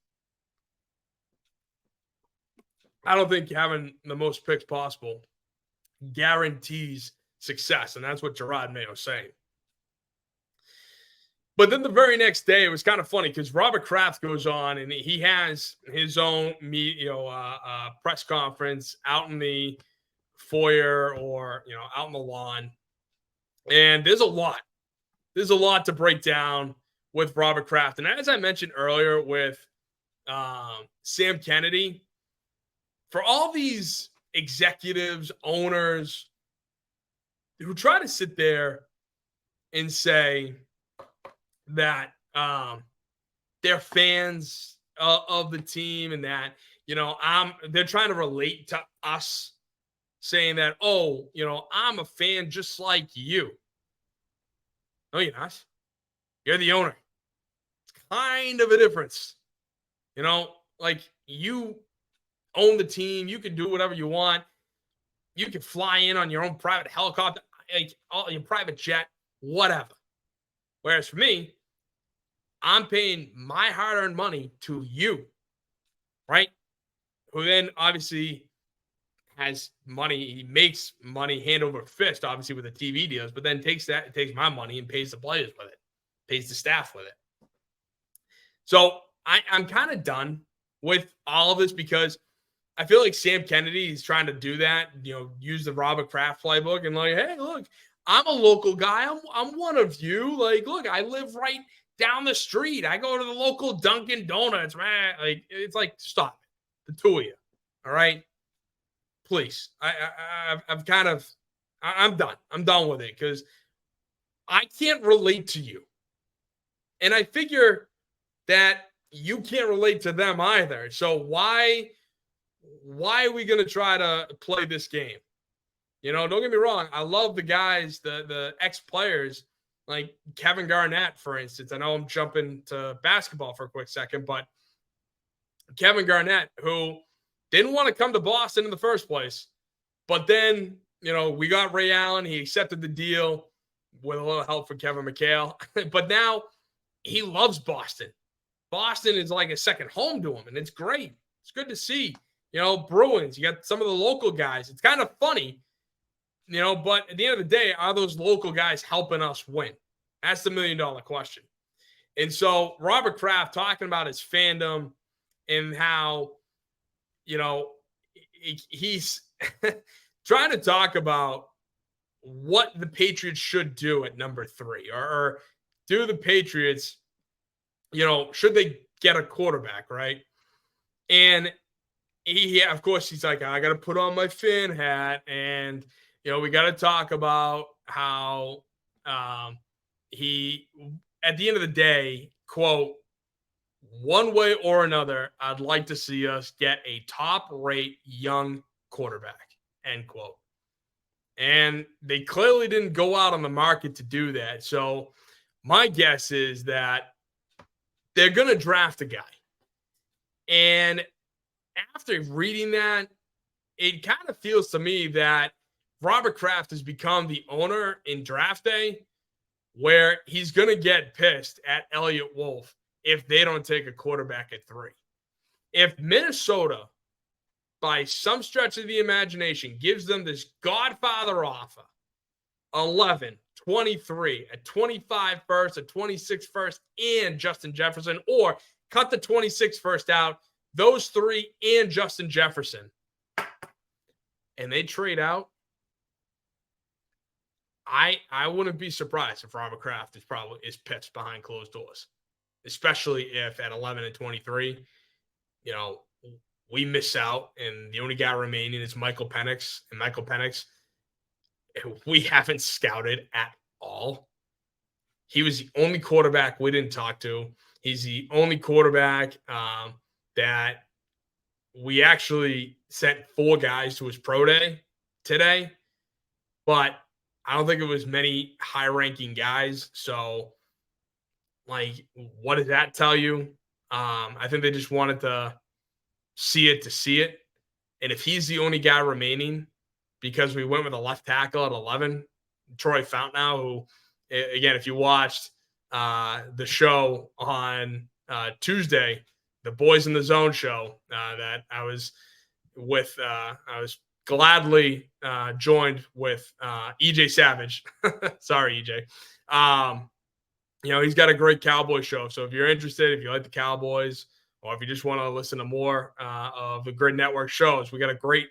I don't think having the most picks possible guarantees success. And that's what Jerod Mayo is saying. But then the very next day, it was kind of funny because Robert Kraft goes on and he has his own press conference out in the foyer or, out in the lawn. And there's a lot to break down with Robert Kraft. And as I mentioned earlier with Sam Kennedy, for all these executives, owners who try to sit there and say that they're fans of the team and that, they're trying to relate to us, saying that, I'm a fan just like you. No, you're not. You're the owner. It's kind of a difference. Like you own the team. You can do whatever you want. You can fly in on your own private helicopter, your private jet, whatever. Whereas for me, I'm paying my hard-earned money to you, right? Who then obviously has money. He makes money hand over fist, obviously, with the TV deals, but then takes my money and pays the players with it, pays the staff with it. So I'm kind of done with all of this because I feel like Sam Kennedy is trying to do that, use the Robert Kraft playbook and like, hey, look, I'm a local guy. I'm one of you. Like, look, I live right down the street. I go to the local Dunkin' Donuts, man. Like, it's like, stop it. The two of you. All right. Please. I'm done. I'm done with it because I can't relate to you. And I figure that you can't relate to them either. So why are we going to try to play this game? Don't get me wrong. I love the guys, the ex-players, like Kevin Garnett, for instance. I know I'm jumping to basketball for a quick second, but Kevin Garnett, who didn't want to come to Boston in the first place, but then, we got Ray Allen. He accepted the deal with a little help from Kevin McHale. But now he loves Boston. Boston is like a second home to him, and it's great. It's good to see. Bruins, you got some of the local guys. It's kind of funny, but at the end of the day, are those local guys helping us win? That's the $1 million question. And so Robert Kraft talking about his fandom and how, he's trying to talk about what the Patriots should do at number 3 or do the Patriots, should they get a quarterback, right? And of course, he's like, I got to put on my fan hat and, we got to talk about how he, at the end of the day, quote, one way or another, I'd like to see us get a top-rate young quarterback, end quote. And they clearly didn't go out on the market to do that. So my guess is that they're going to draft a guy. And after reading that, it kind of feels to me that Robert Kraft has become the owner in draft day where he's going to get pissed at Elliott Wolf if they don't take a quarterback at 3. If Minnesota, by some stretch of the imagination, gives them this Godfather offer, 11, 23, a 25 first, a 26 first, and Justin Jefferson, or cut the 26 first out, those 3 and Justin Jefferson, and they trade out, I wouldn't be surprised if Robert Kraft is pissed behind closed doors, especially if at 11 and 23, we miss out and the only guy remaining is Michael Penix. And Michael Penix, we haven't scouted at all. He was the only quarterback we didn't talk to. He's the only quarterback that we actually sent 4 guys to his pro day today, but I don't think it was many high-ranking guys. So, what does that tell you? I think they just wanted to see it. And if he's the only guy remaining, because we went with a left tackle at 11, Troy Fountain, who, again, if you watched the show on Tuesday, the Boys in the Zone show that I was with, I was gladly joined with EJ Savage. Sorry, EJ. He's got a great Cowboy show. So if you're interested, if you like the Cowboys, or if you just want to listen to more of the Grid Network shows, we got a great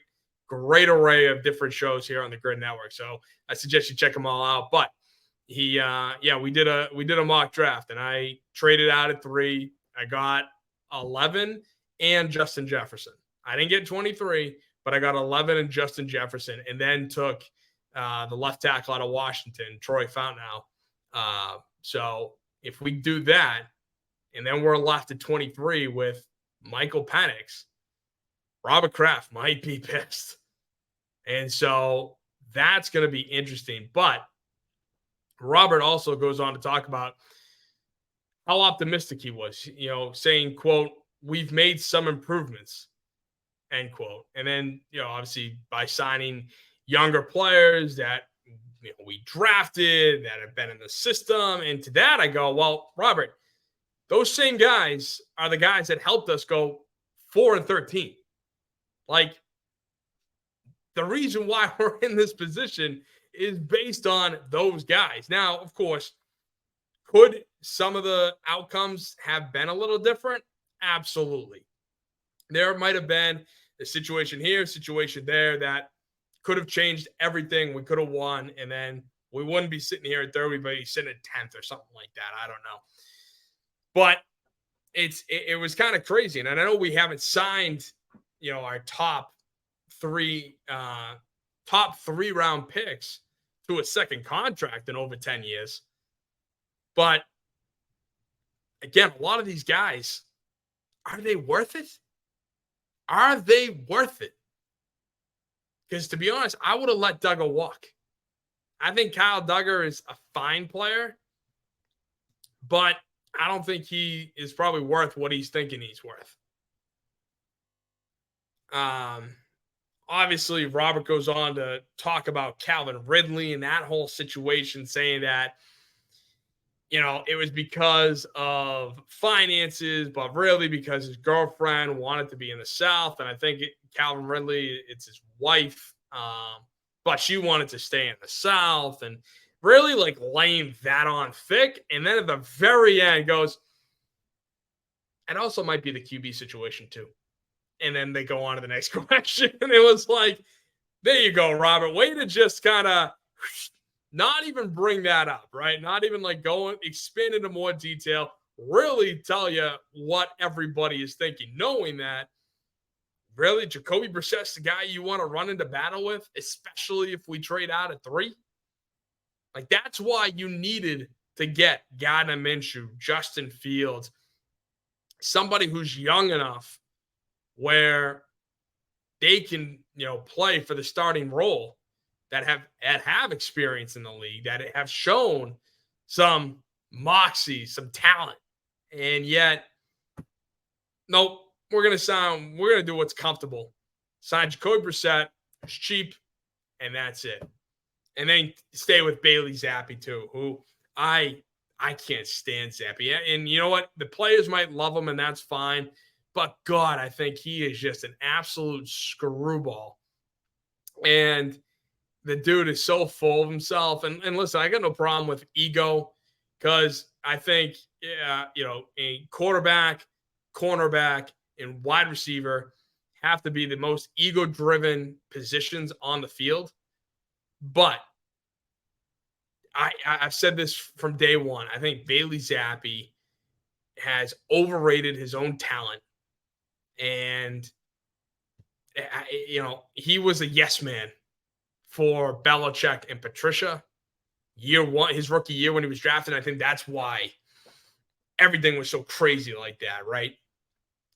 array of different shows here on the Grid Network. So I suggest you check them all out. But we did a mock draft, and I traded out at 3. I got 11 and Justin Jefferson. I didn't get 23, but I got 11 and Justin Jefferson, and then took the left tackle out of Washington, Troy Fountain. So if we do that, and then we're left at 23 with Michael Penix, Robert Kraft might be pissed. And so that's going to be interesting. But Robert also goes on to talk about how optimistic he was, saying, quote, we've made some improvements, end quote. And then, obviously by signing younger players that we drafted, that have been in the system. And to that I go, well, Robert, those same guys are the guys that helped us go 4-13. the reason why we're in this position is based on those guys. Now, of course, could some of the outcomes have been a little different? Absolutely. There might have been a situation here, a situation there that could have changed everything. We could have won, and then we wouldn't be sitting here at third, we'd be sitting at 10th or something like that. I don't know. But it was kind of crazy. And I know we haven't signed, our top three round picks to a second contract in over 10 years. But again, a lot of these guys, are they worth it? Are they worth it? Because to be honest, I would have let Duggar walk. I think Kyle Duggar is a fine player, but I don't think he is probably worth what he's thinking he's worth. Obviously, Robert goes on to talk about Calvin Ridley and that whole situation, saying that, it was because of finances, but really because his girlfriend wanted to be in the South. And I think Calvin Ridley, it's his wife, but she wanted to stay in the South, and really laying that on thick. And then at the very end goes, it also might be the QB situation too. And then they go on to the next question. And it was like, there you go, Robert. Way to just kind of not even bring that up, right? Not even go and expand into more detail, really tell you what everybody is thinking, knowing that really Jacoby Brissett's the guy you want to run into battle with, especially if we trade out at 3. That's why you needed to get Gardner Minshew, Justin Fields, somebody who's young enough where they can, play for the starting role, that have experience in the league, that have shown some moxie, some talent. And yet, nope, we're going to do what's comfortable. Sign Jacoby Brissett, it's cheap, and that's it. And then stay with Bailey Zappi too, who I can't stand Zappi. And you know what? The players might love him, and that's fine. But God, I think he is just an absolute screwball. And the dude is so full of himself. And listen, I got no problem with ego, because I think, a quarterback, cornerback, and wide receiver have to be the most ego-driven positions on the field. But I've said this from day one. I think Bailey Zappi has overrated his own talent. And, he was a yes man for Belichick and Patricia. Year one, his rookie year when he was drafted. I think that's why everything was so crazy like that, right?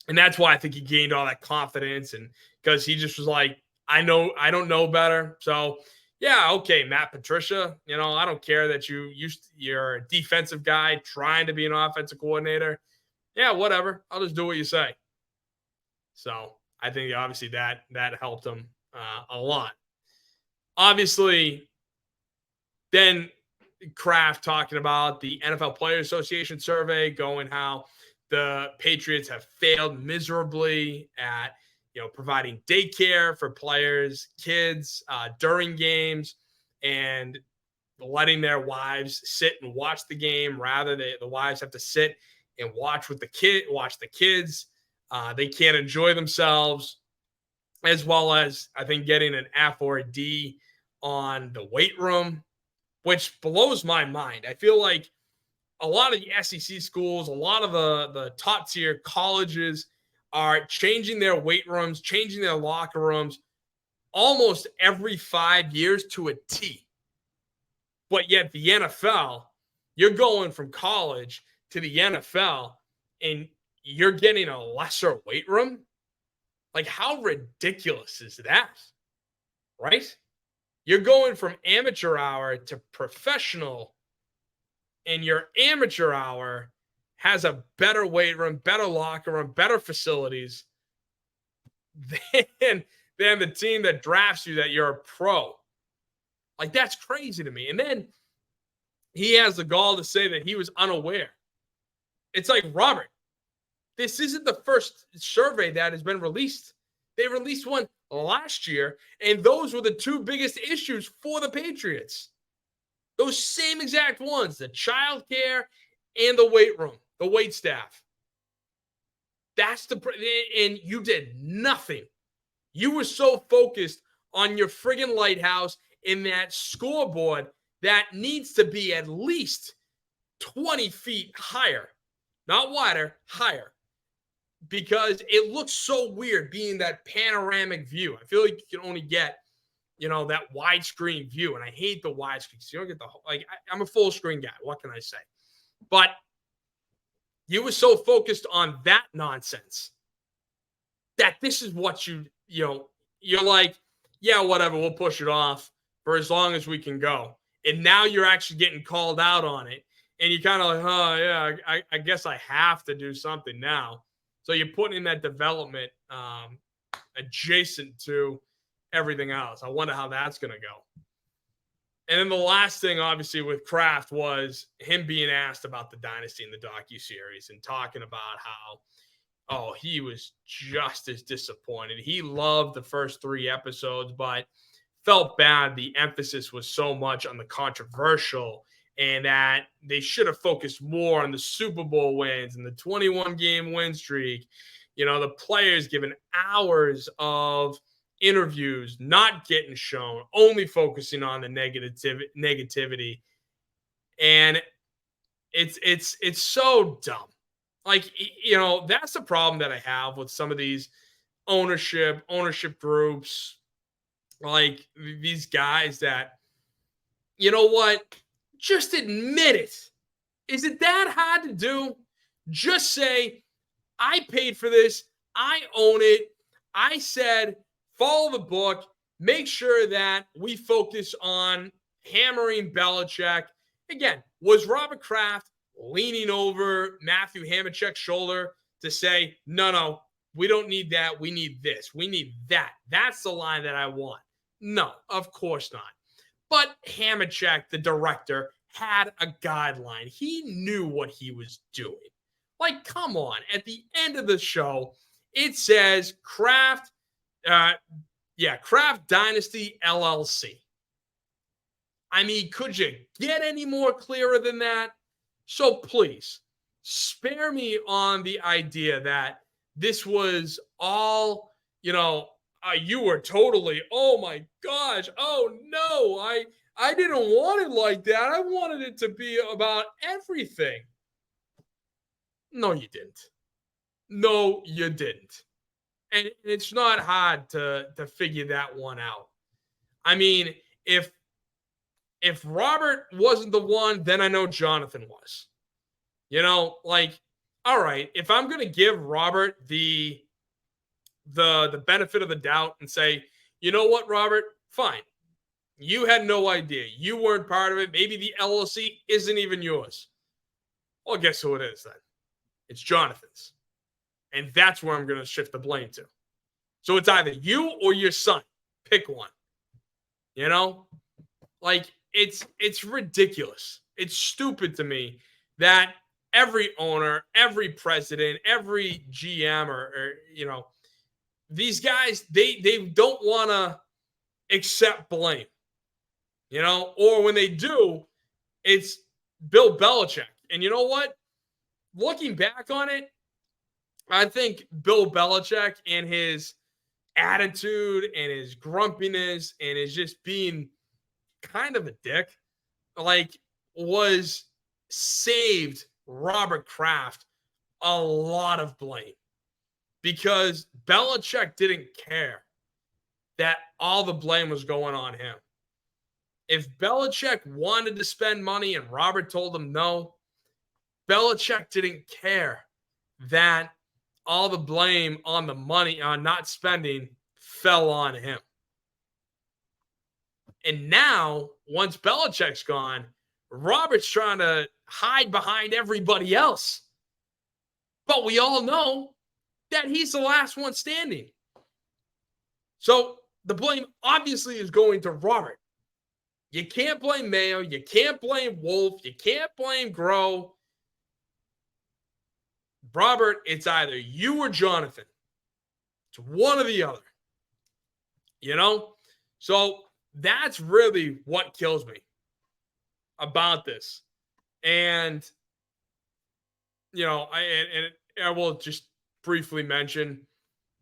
And that's why I think he gained all that confidence, and because he just was like, I don't know better. So yeah, okay, Matt Patricia, I don't care that you're a defensive guy trying to be an offensive coordinator. Yeah, whatever. I'll just do what you say. So I think obviously that helped him a lot. Obviously, then Kraft talking about the NFL Players Association survey, going how the Patriots have failed miserably at, providing daycare for players, kids during games, and letting their wives sit and watch the game. Rather, the wives have to sit and watch the kids. They can't enjoy themselves, as well as I think getting an F or a D on the weight room, which blows my mind. I feel like a lot of the SEC schools, a lot of the top tier colleges are changing their weight rooms, changing their locker rooms almost every 5 years to a T. But yet the NFL, you're going from college to the NFL and you're getting a lesser weight room. How ridiculous is that? Right? You're going from amateur hour to professional, and your amateur hour has a better weight room, better locker room, better facilities than the team that drafts you, that you're a pro. That's crazy to me. And then he has the gall to say that he was unaware. It's like, Robert, this isn't the first survey that has been released. They released one last year, and those were the two biggest issues for the Patriots. Those same exact ones, the childcare and the weight room, the wait staff. That's and you did nothing. You were so focused on your friggin' lighthouse in that scoreboard that needs to be at least 20 feet higher, not wider, higher, because it looks so weird being that panoramic view. I feel like you can only get, that widescreen view, and I hate the widescreen. So you don't get the whole, I'm a full screen guy. What can I say? But you were so focused on that nonsense that this is what you're like, yeah, whatever, we'll push it off for as long as we can go. And now you're actually getting called out on it. And you're kind of like, oh, yeah, I guess I have to do something now. So you're putting in that development adjacent to everything else. I wonder how that's going to go. And then the last thing, obviously, with Kraft was him being asked about the dynasty in the docuseries and talking about how, he was just as disappointed. He loved the first 3 episodes, but felt bad the emphasis was so much on the controversial and that they should have focused more on the Super Bowl wins and the 21-game win streak. The players given hours of interviews not getting shown, only focusing on the negativity. And it's so dumb. That's the problem that I have with some of these ownership groups, like these guys that, just admit it. Is it that hard to do? Just say, I paid for this. I own it. I said, follow the book. Make sure that we focus on hammering Belichick. Again, was Robert Kraft leaning over Matthew Hamachek's shoulder to say, no, we don't need that. We need this. We need that. That's the line that I want. No, of course not. But Hamachek, the director, had a guideline. He knew what he was doing. Come on. At the end of the show, it says Kraft Dynasty LLC. I mean, could you get any more clearer than that? So please, spare me on the idea that this was all, you were totally, oh my gosh, oh no, I didn't want it like that. I wanted it to be about everything. No, you didn't. No, you didn't. And it's not hard to figure that one out. I mean, if Robert wasn't the one, then I know Jonathan was. All right, if I'm going to give Robert the benefit of the doubt and say, you know what, Robert, fine. You had no idea. You weren't part of it. Maybe the LLC isn't even yours. Well, guess who it is then? It's Jonathan's. And that's where I'm going to shift the blame to. So it's either you or your son. Pick one. It's ridiculous. It's stupid to me that every owner, every president, every GM or these guys, they don't want to accept blame. Or when they do, it's Bill Belichick. And you know what? Looking back on it, I think Bill Belichick and his attitude and his grumpiness and his just being kind of a dick, was saved Robert Kraft a lot of blame because Belichick didn't care that all the blame was going on him. If Belichick wanted to spend money and Robert told him no, Belichick didn't care that all the blame on the money, on not spending, fell on him. And now, once Belichick's gone, Robert's trying to hide behind everybody else. But we all know that he's the last one standing. So the blame obviously is going to Robert. You can't blame Mayo. You can't blame Wolf. You can't blame Groh. Robert, it's either you or Jonathan. It's one or the other. You know? So that's really what kills me about this. And, I will just briefly mention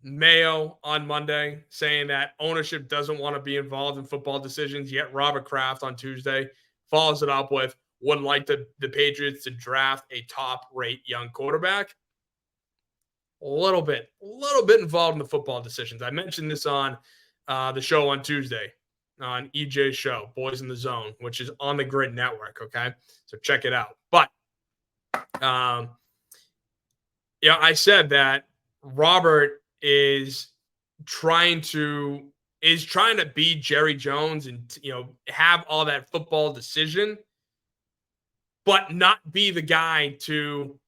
Mayo on Monday saying that ownership doesn't want to be involved in football decisions, yet Robert Kraft on Tuesday follows it up with would like the Patriots to draft a top-rate young quarterback. A little bit involved in the football decisions. I mentioned this on the show on Tuesday on EJ's show, Boys in the Zone, which is on the Grid Network. Okay, so check it out. But I said that Robert is trying to be Jerry Jones and have all that football decision, but not be the guy to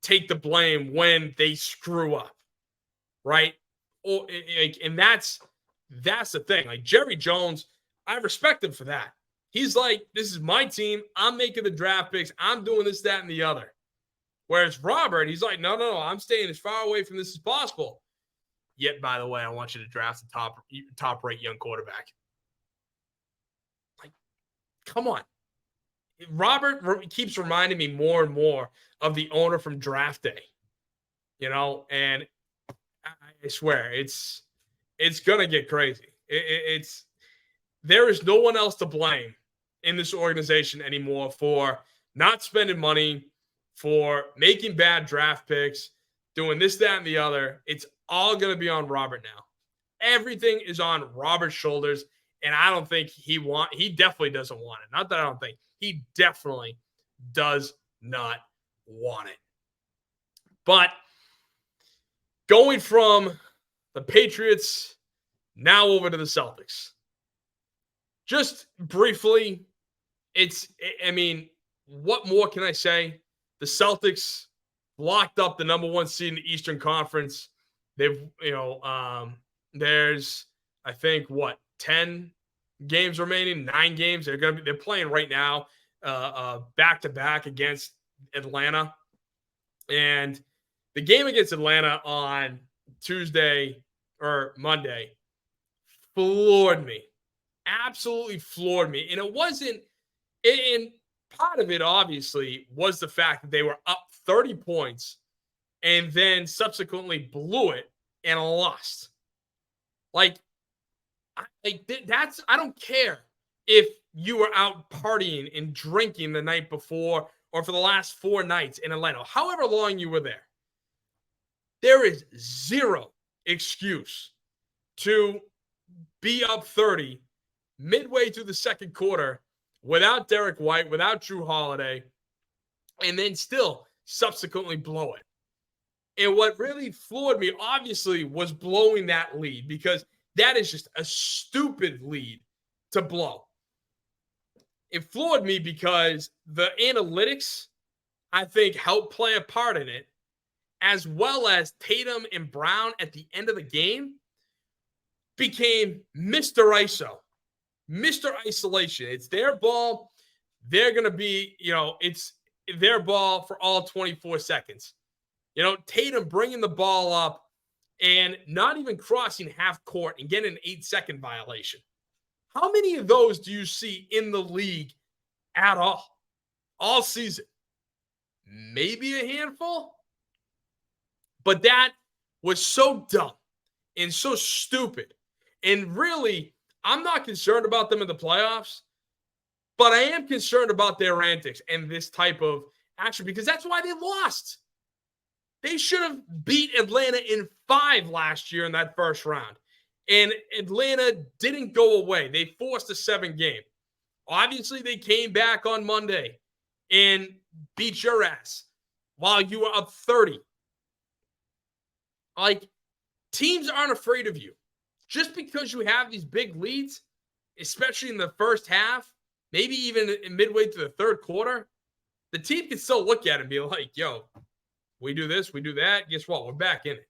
take the blame when they screw up, right? And that's the thing. Like Jerry Jones, I respect him for that. He's like, this is my team. I'm making the draft picks. I'm doing this, that, and the other. Whereas Robert, he's like, no, I'm staying as far away from this as possible. Yet, by the way, I want you to draft a top-rate young quarterback. Like, come on. Robert keeps reminding me more and more of the owner from draft day, and I swear it's going to get crazy. There is no one else to blame in this organization anymore for not spending money, for making bad draft picks, doing this, that, and the other. It's all going to be on Robert now. Everything is on Robert's shoulders, and I don't think he definitely doesn't want it. Not that I don't think. He definitely does not want it. But going from the Patriots now over to the Celtics. Just briefly, what more can I say? The Celtics locked up the number one seed in the Eastern Conference. They've, there's, I think, 10 games remaining, 9 games. They're playing right now, back-to-back against Atlanta. And the game against Atlanta on Tuesday or Monday floored me. Absolutely floored me. And it wasn't, and part of it obviously was the fact that they were up 30 points and then subsequently blew it and lost. I don't care if you were out partying and drinking the night before or for the last 4 nights in Atlanta, however long you were there. There is zero excuse to be up 30 midway through the second quarter without Derek White, without Drew Holiday, and then still subsequently blow it. And what really floored me, obviously, was blowing that lead, because that is just a stupid lead to blow. It floored me because the analytics, I think, helped play a part in it, as well as Tatum and Brown at the end of the game became Mr. ISO, Mr. Isolation. It's their ball. They're going to be, it's their ball for all 24 seconds. Tatum bringing the ball up and not even crossing half court and getting an 8-second violation. How many of those do you see in the league at all season? Maybe a handful. But that was so dumb and so stupid. And really, I'm not concerned about them in the playoffs, but I am concerned about their antics and this type of action, because that's why they lost. They should have beat Atlanta in 5 last year in that first round. And Atlanta didn't go away. They forced a 7-game. Obviously, they came back on Monday and beat your ass while you were up 30. Teams aren't afraid of you. Just because you have these big leads, especially in the first half, maybe even midway through the third quarter, the team can still look at it and be like, yo, we do this, we do that. Guess what? We're back in it.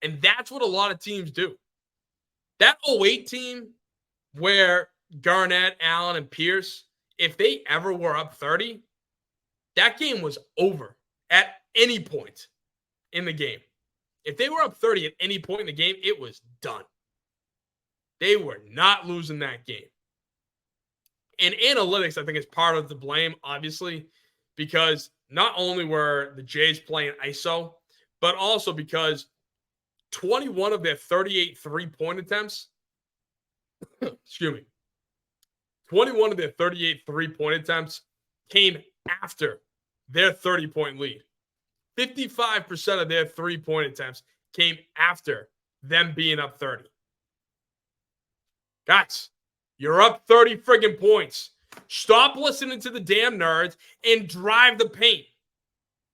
And that's what a lot of teams do. That 08 team where Garnett, Allen, and Pierce, if they ever were up 30, that game was over at any point in the game. If they were up 30 at any point in the game, it was done. They were not losing that game. And analytics, I think, is part of the blame, obviously, because not only were the Jays playing ISO, but also because 21 of their 38 three-point attempts, excuse me, 21 of their 38 three-point attempts came after their 30-point lead. 55% of their three-point attempts came after them being up 30. Guys, you're up 30 friggin' points. Stop listening to the damn nerds and drive the paint.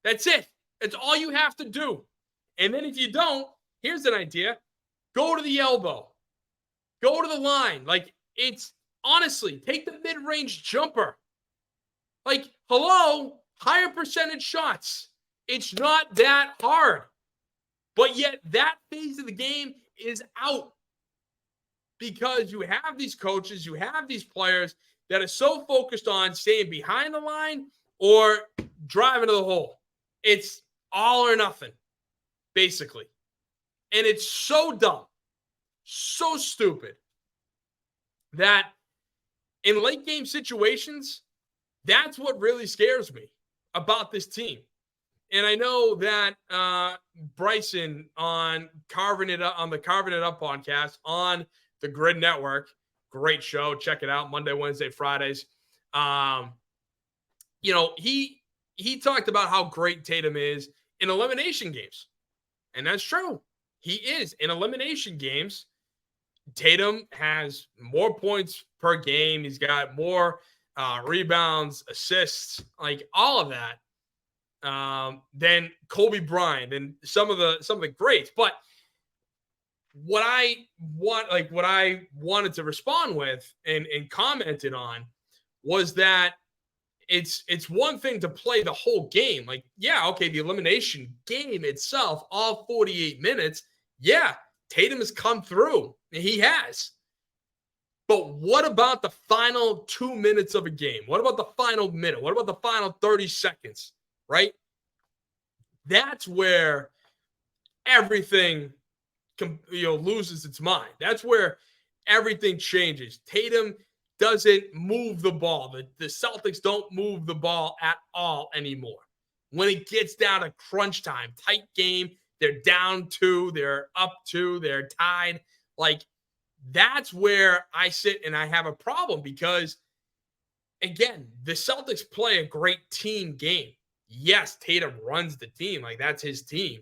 That's it. That's all you have to do. And then if you don't, here's an idea. Go to the elbow. Go to the line. Like, it's honestly, take the mid-range jumper. Like, hello, higher percentage shots. It's not that hard. But yet that phase of the game is out. Because you have these coaches, you have these players that are so focused on staying behind the line or driving to the hole. It's all or nothing, basically. And it's so dumb, so stupid that in late game situations, that's what really scares me about this team. And I know that Bryson on Carving It Up on the Carving It Up podcast on the Grid Network, great show. Check it out Monday, Wednesday, Fridays. He talked about how great Tatum is in elimination games. And that's true. He is. In elimination games, Tatum has more points per game. He's got more rebounds, assists, like all of that than Kobe Bryant and some of the greats. But what I wanted to respond with and commented on was that it's one thing to play the whole game. Like, yeah, okay, the elimination game itself, all 48 minutes, yeah, Tatum has come through. He has. But what about the final 2 minutes of a game? What about the final minute? What about the final 30 seconds, right? That's where everything loses its mind. That's where everything changes. Tatum doesn't move the ball. The Celtics don't move the ball at all anymore. When it gets down to crunch time, tight game, they're down 2, they're up 2, they're tied. Like, that's where I sit and I have a problem because, again, the Celtics play a great team game. Yes, Tatum runs the team. Like, that's his team.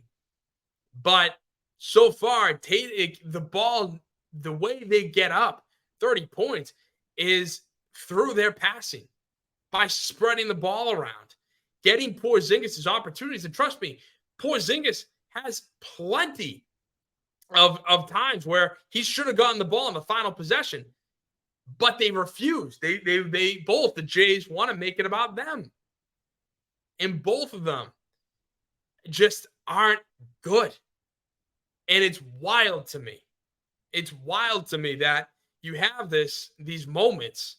But so far, the ball, the way they get up 30 points is through their passing, by spreading the ball around, getting Porzingis his opportunities. And trust me, Porzingis has plenty of times where he should have gotten the ball in the final possession, but they refuse. They both, the Jays, want to make it about them. And both of them just aren't good. And it's wild to me. It's wild to me that you have these moments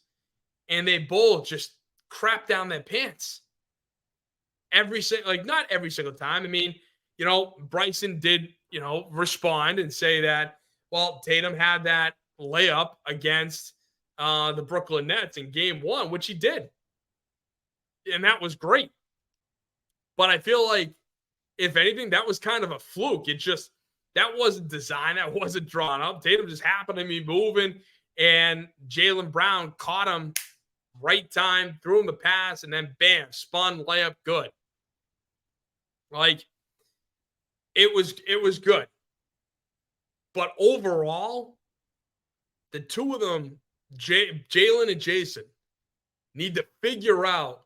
and they both just crap down their pants. Not every single time. I mean, Bryson did, respond and say that, well, Tatum had that layup against the Brooklyn Nets in game 1, which he did. And that was great. But I feel like, if anything, that was kind of a fluke. That wasn't designed. That wasn't drawn up. Tatum just happened to be moving, and Jaylen Brown caught him right time, threw him the pass, and then bam, spun, layup, good. Like, it was good. But overall, the two of them, Jaylen and Jason, need to figure out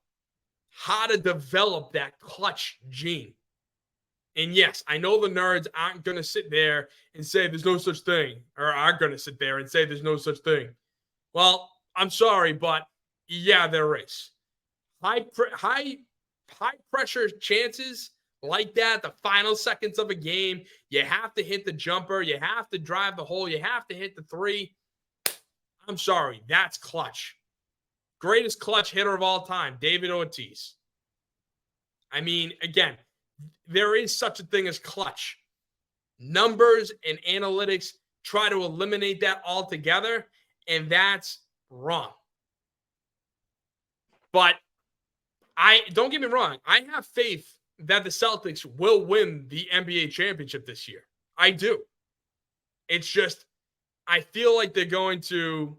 how to develop that clutch gene. And yes, I know the nerds aren't going to sit there and say there's no such thing, or are going to sit there and say there's no such thing. Well, I'm sorry, but yeah, there is. High pressure chances like that, the final seconds of a game, you have to hit the jumper, you have to drive the hole, you have to hit the 3. I'm sorry, that's clutch. Greatest clutch hitter of all time, David Ortiz. I mean, again, there is such a thing as clutch. numbers and analytics try to eliminate that altogether, and that's wrong. But don't get me wrong, I have faith that the Celtics will win the NBA championship this year. I do. It's just, I feel like they're going to,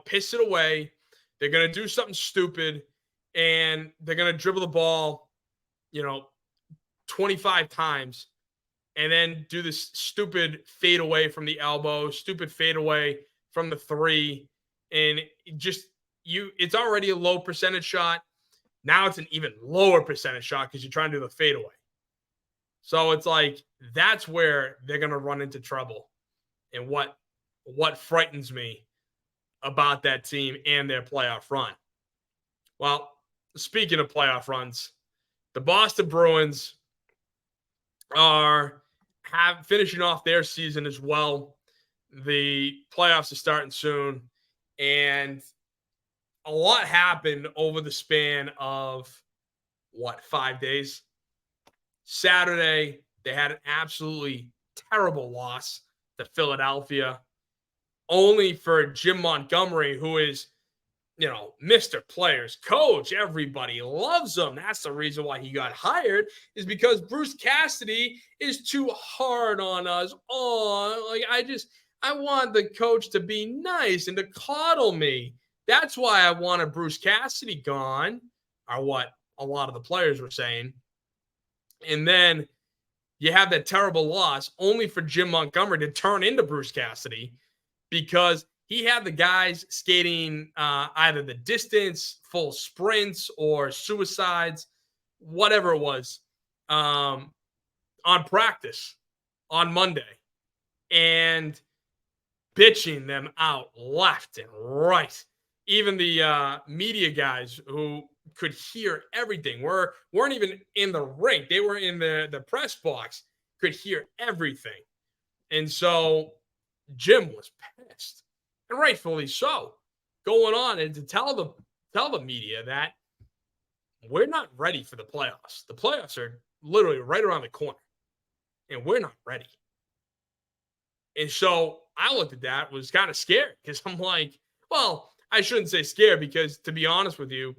piss it away. They're going to do something stupid, and they're going to dribble the ball, 25 times, and then do this stupid fade away from the elbow, stupid fade away from the three. And it's already a low percentage shot. Now it's an even lower percentage shot because you're trying to do the fadeaway. So it's like, that's where they're going to run into trouble. And what frightens me about that team and their playoff run. Well, speaking of playoff runs, the Boston Bruins are finishing off their season as well. The playoffs are starting soon. And a lot happened over the span of 5 days. Saturday, they had an absolutely terrible loss to Philadelphia, only for Jim Montgomery, who is, Mr. Players Coach. Everybody loves him. That's the reason why he got hired, is because Bruce Cassidy is too hard on us. I want the coach to be nice and to coddle me. That's why I wanted Bruce Cassidy gone, or what a lot of the players were saying. And then you have that terrible loss, only for Jim Montgomery to turn into Bruce Cassidy, because he had the guys skating either the distance, full sprints, or suicides, whatever it was, on practice on Monday, and bitching them out left and right. Even the media guys who could hear everything weren't even in the rink. They were in the press box, could hear everything. And so Jim was pissed, and rightfully so, going on and to tell the media that we're not ready for the playoffs. The playoffs are literally right around the corner, and we're not ready. And so I looked at that, was kind of scared, because I'm like, well, I shouldn't say scared, because to be honest with you,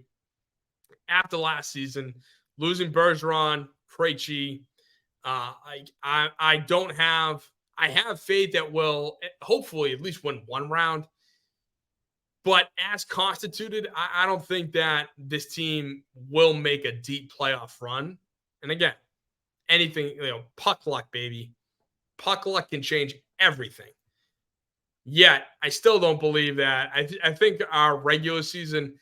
after last season, losing Bergeron, Krejci, I have faith that we'll hopefully at least win one round. But as constituted, I don't think that this team will make a deep playoff run. And again, anything, puck luck, baby. Puck luck can change everything. Yet, I still don't believe that. I think our regular season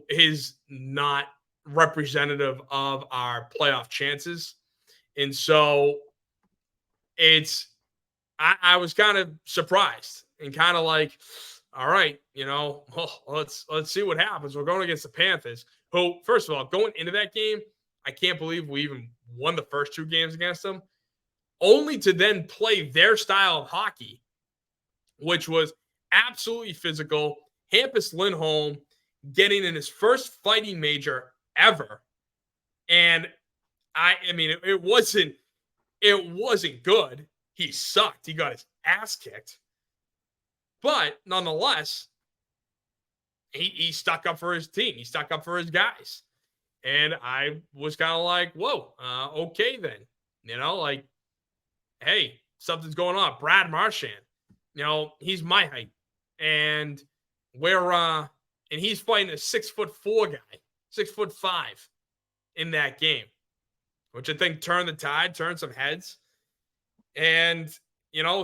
is not representative of our playoff chances. And so I was kind of surprised and kind of like, all right, let's see what happens. We're going against the Panthers, who, first of all, going into that game, I can't believe we even won the first two games against them, only to then play their style of hockey, which was absolutely physical. Hampus Lindholm getting in his first fighting major ever. And it wasn't good. He sucked. He got his ass kicked. But nonetheless, he stuck up for his team. He stuck up for his guys. And I was kind of like, whoa, okay then. Hey, something's going on. Brad Marchand, he's my height. And he's fighting a 6'4" guy, 6'5" in that game, which I think turned the tide, turned some heads, and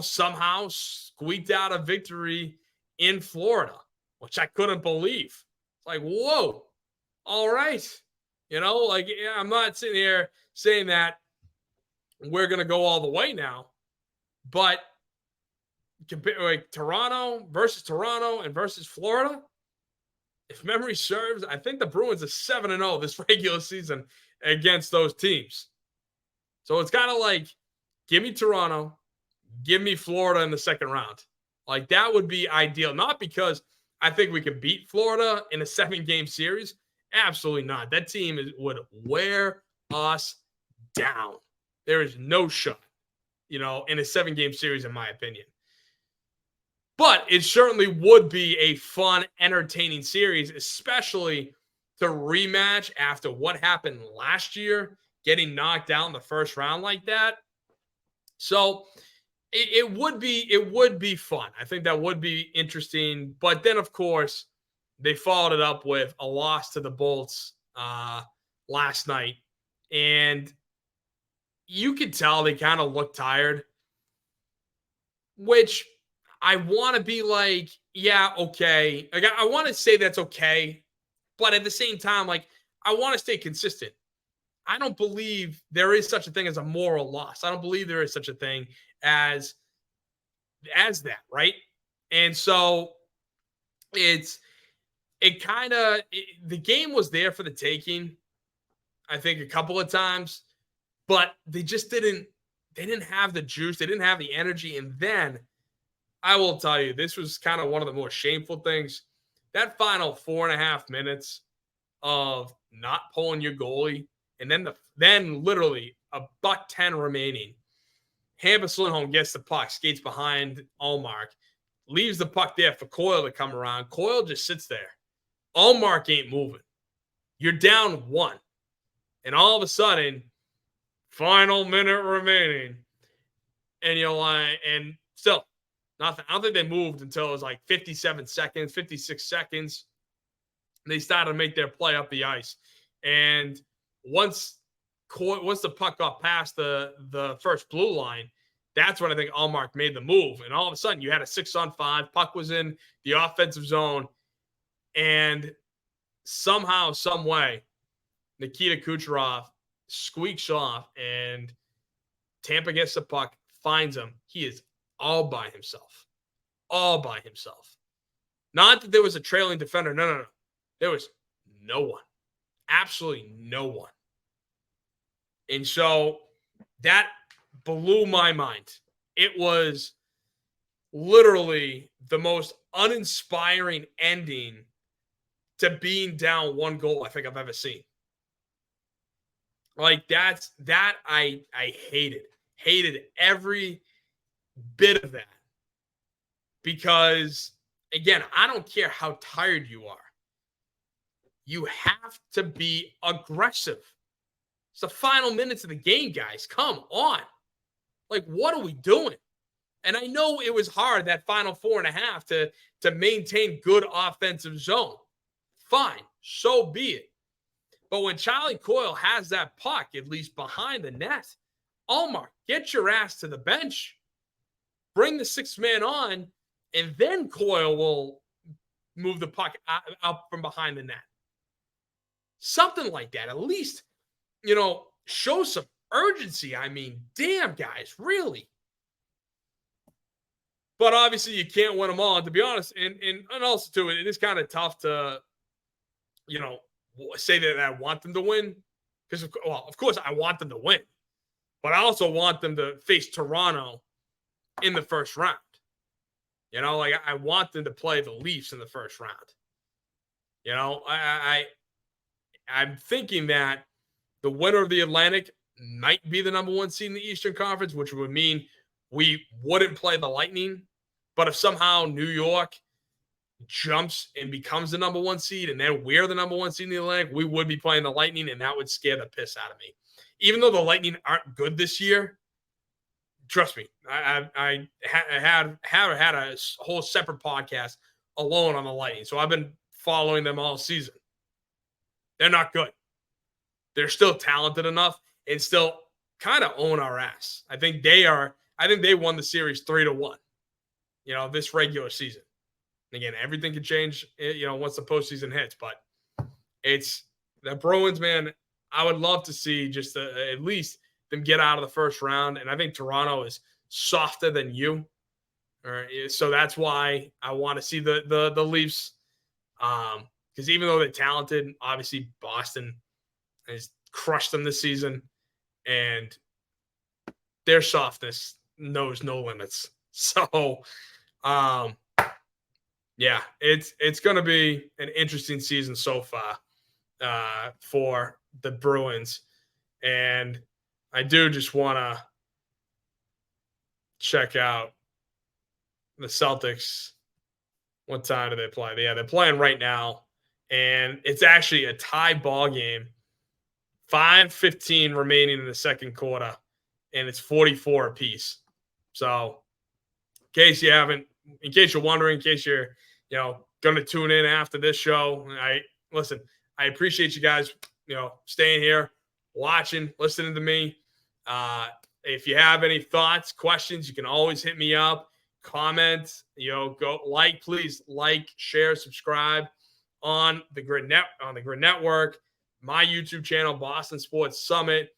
somehow squeaked out a victory in Florida, which I couldn't believe. It's like, whoa, all right. I'm not sitting here saying that we're going to go all the way now, but Toronto and versus Florida, if memory serves, I think the Bruins are 7-0 this regular season against those teams. So it's kind of like, give me Toronto, give me Florida in the second round. Like, that would be ideal. Not because I think we can beat Florida in a 7-game series. Absolutely not. That team would wear us down. There is no shot. in a 7-game series, in my opinion. But it certainly would be a fun, entertaining series, especially to rematch after what happened last year, getting knocked out in the first round like that. So it would be fun. I think that would be interesting. But then, of course, they followed it up with a loss to the Bolts last night, and you could tell they kind of looked tired, which I want to be like, yeah, okay. Like, I want to say that's okay, but at the same time, like, I want to stay consistent. I don't believe there is such a thing as a moral loss. I don't believe there is such a thing as that, right? And so it kind of the game was there for the taking, I think, a couple of times, but they didn't have the juice, they didn't have the energy. And then I will tell you, this was kind of one of the more shameful things. That final 4.5 minutes of not pulling your goalie, and then literally a $1:10 remaining. Hampus Lindholm gets the puck, skates behind Allmark, leaves the puck there for Coyle to come around. Coyle just sits there. Allmark ain't moving. You're down 1. And all of a sudden, final minute remaining. And you're like, and still, nothing. I don't think they moved until it was like 57 seconds, 56 seconds. They started to make their play up the ice. And once the puck got past the first blue line, that's when I think Allmark made the move. And all of a sudden, you had a 6-on-5. Puck was in the offensive zone. And somehow, some way, Nikita Kucherov squeaks off, and Tampa gets the puck, finds him. He is all by himself. All by himself. Not that there was a trailing defender. No. There was no one. Absolutely no one. And so that blew my mind. It was literally the most uninspiring ending to being down 1 goal I think I've ever seen. Like, that I hated every bit of that, because again, I don't care how tired you are. You have to be aggressive. It's the final minutes of the game, guys. Come on. Like, what are we doing? And I know it was hard, that final 4.5, to maintain good offensive zone. Fine. So be it. But when Charlie Coyle has that puck, at least behind the net, Allmark, get your ass to the bench. Bring the 6th man on, and then Coyle will move the puck up from behind the net. Something like that. At least, show some urgency. I mean, damn, guys, really. But obviously, you can't win them all. And to be honest, and also, too, it is kind of tough to, say that I want them to win. Because, of course, I want them to win. But I also want them to face Toronto in the first round. I want them to play the Leafs in the first round. I'm thinking that the winner of the Atlantic might be the number 1 seed in the Eastern Conference, which would mean we wouldn't play the Lightning. But if somehow New York jumps and becomes the number 1 seed, and then we're the number 1 seed in the Atlantic, we would be playing the Lightning, and that would scare the piss out of me. Even though the Lightning aren't good this year, trust me, I had a whole separate podcast alone on the Lightning. So I've been following them all season. They're not good. They're still talented enough and still kind of own our ass. I think they won the series 3-1, this regular season. Again, everything can change, once the postseason hits. But it's the Bruins, man. I would love to see just at least them get out of the first round. And I think Toronto is softer than you. So that's why I want to see the Leafs. Because even though they're talented, obviously Boston has crushed them this season. And their softness knows no limits. So, yeah, it's going to be an interesting season so far for the Bruins. And I do just want to check out the Celtics. What time do they play? Yeah, they're playing right now, and it's actually a tie ball game. 5:15 remaining in the second quarter, and it's 44 apiece. So, in case you're wondering, in case you're, going to tune in after this show, I appreciate you guys, staying here, watching, listening to me. If you have any thoughts, questions, you can always hit me up, comment, please like, share, subscribe on the Grid Network, my YouTube channel, Boston Sports Summit.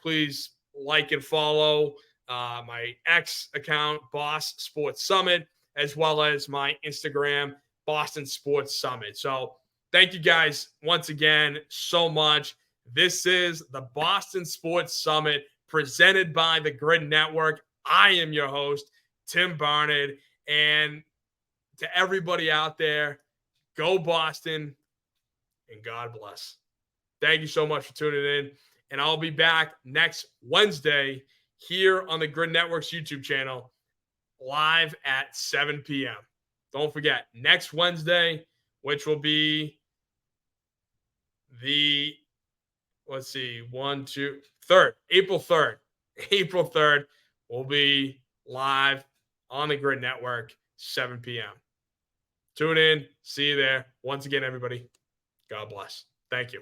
Please like and follow my X account, Boss Sports Summit, as well as my Instagram, Boston Sports Summit. So thank you guys once again so much. This is the Boston Sports Summit presented by the Grid Network. I am your host, Tim Barnard. And to everybody out there, go Boston and God bless. Thank you so much for tuning in. And I'll be back next Wednesday here on the Grid Network's YouTube channel, live at 7 p.m. Don't forget, next Wednesday, which will be April 3rd. April 3rd, will be live on the Grid Network, 7 p.m. Tune in. See you there. Once again, everybody, God bless. Thank you.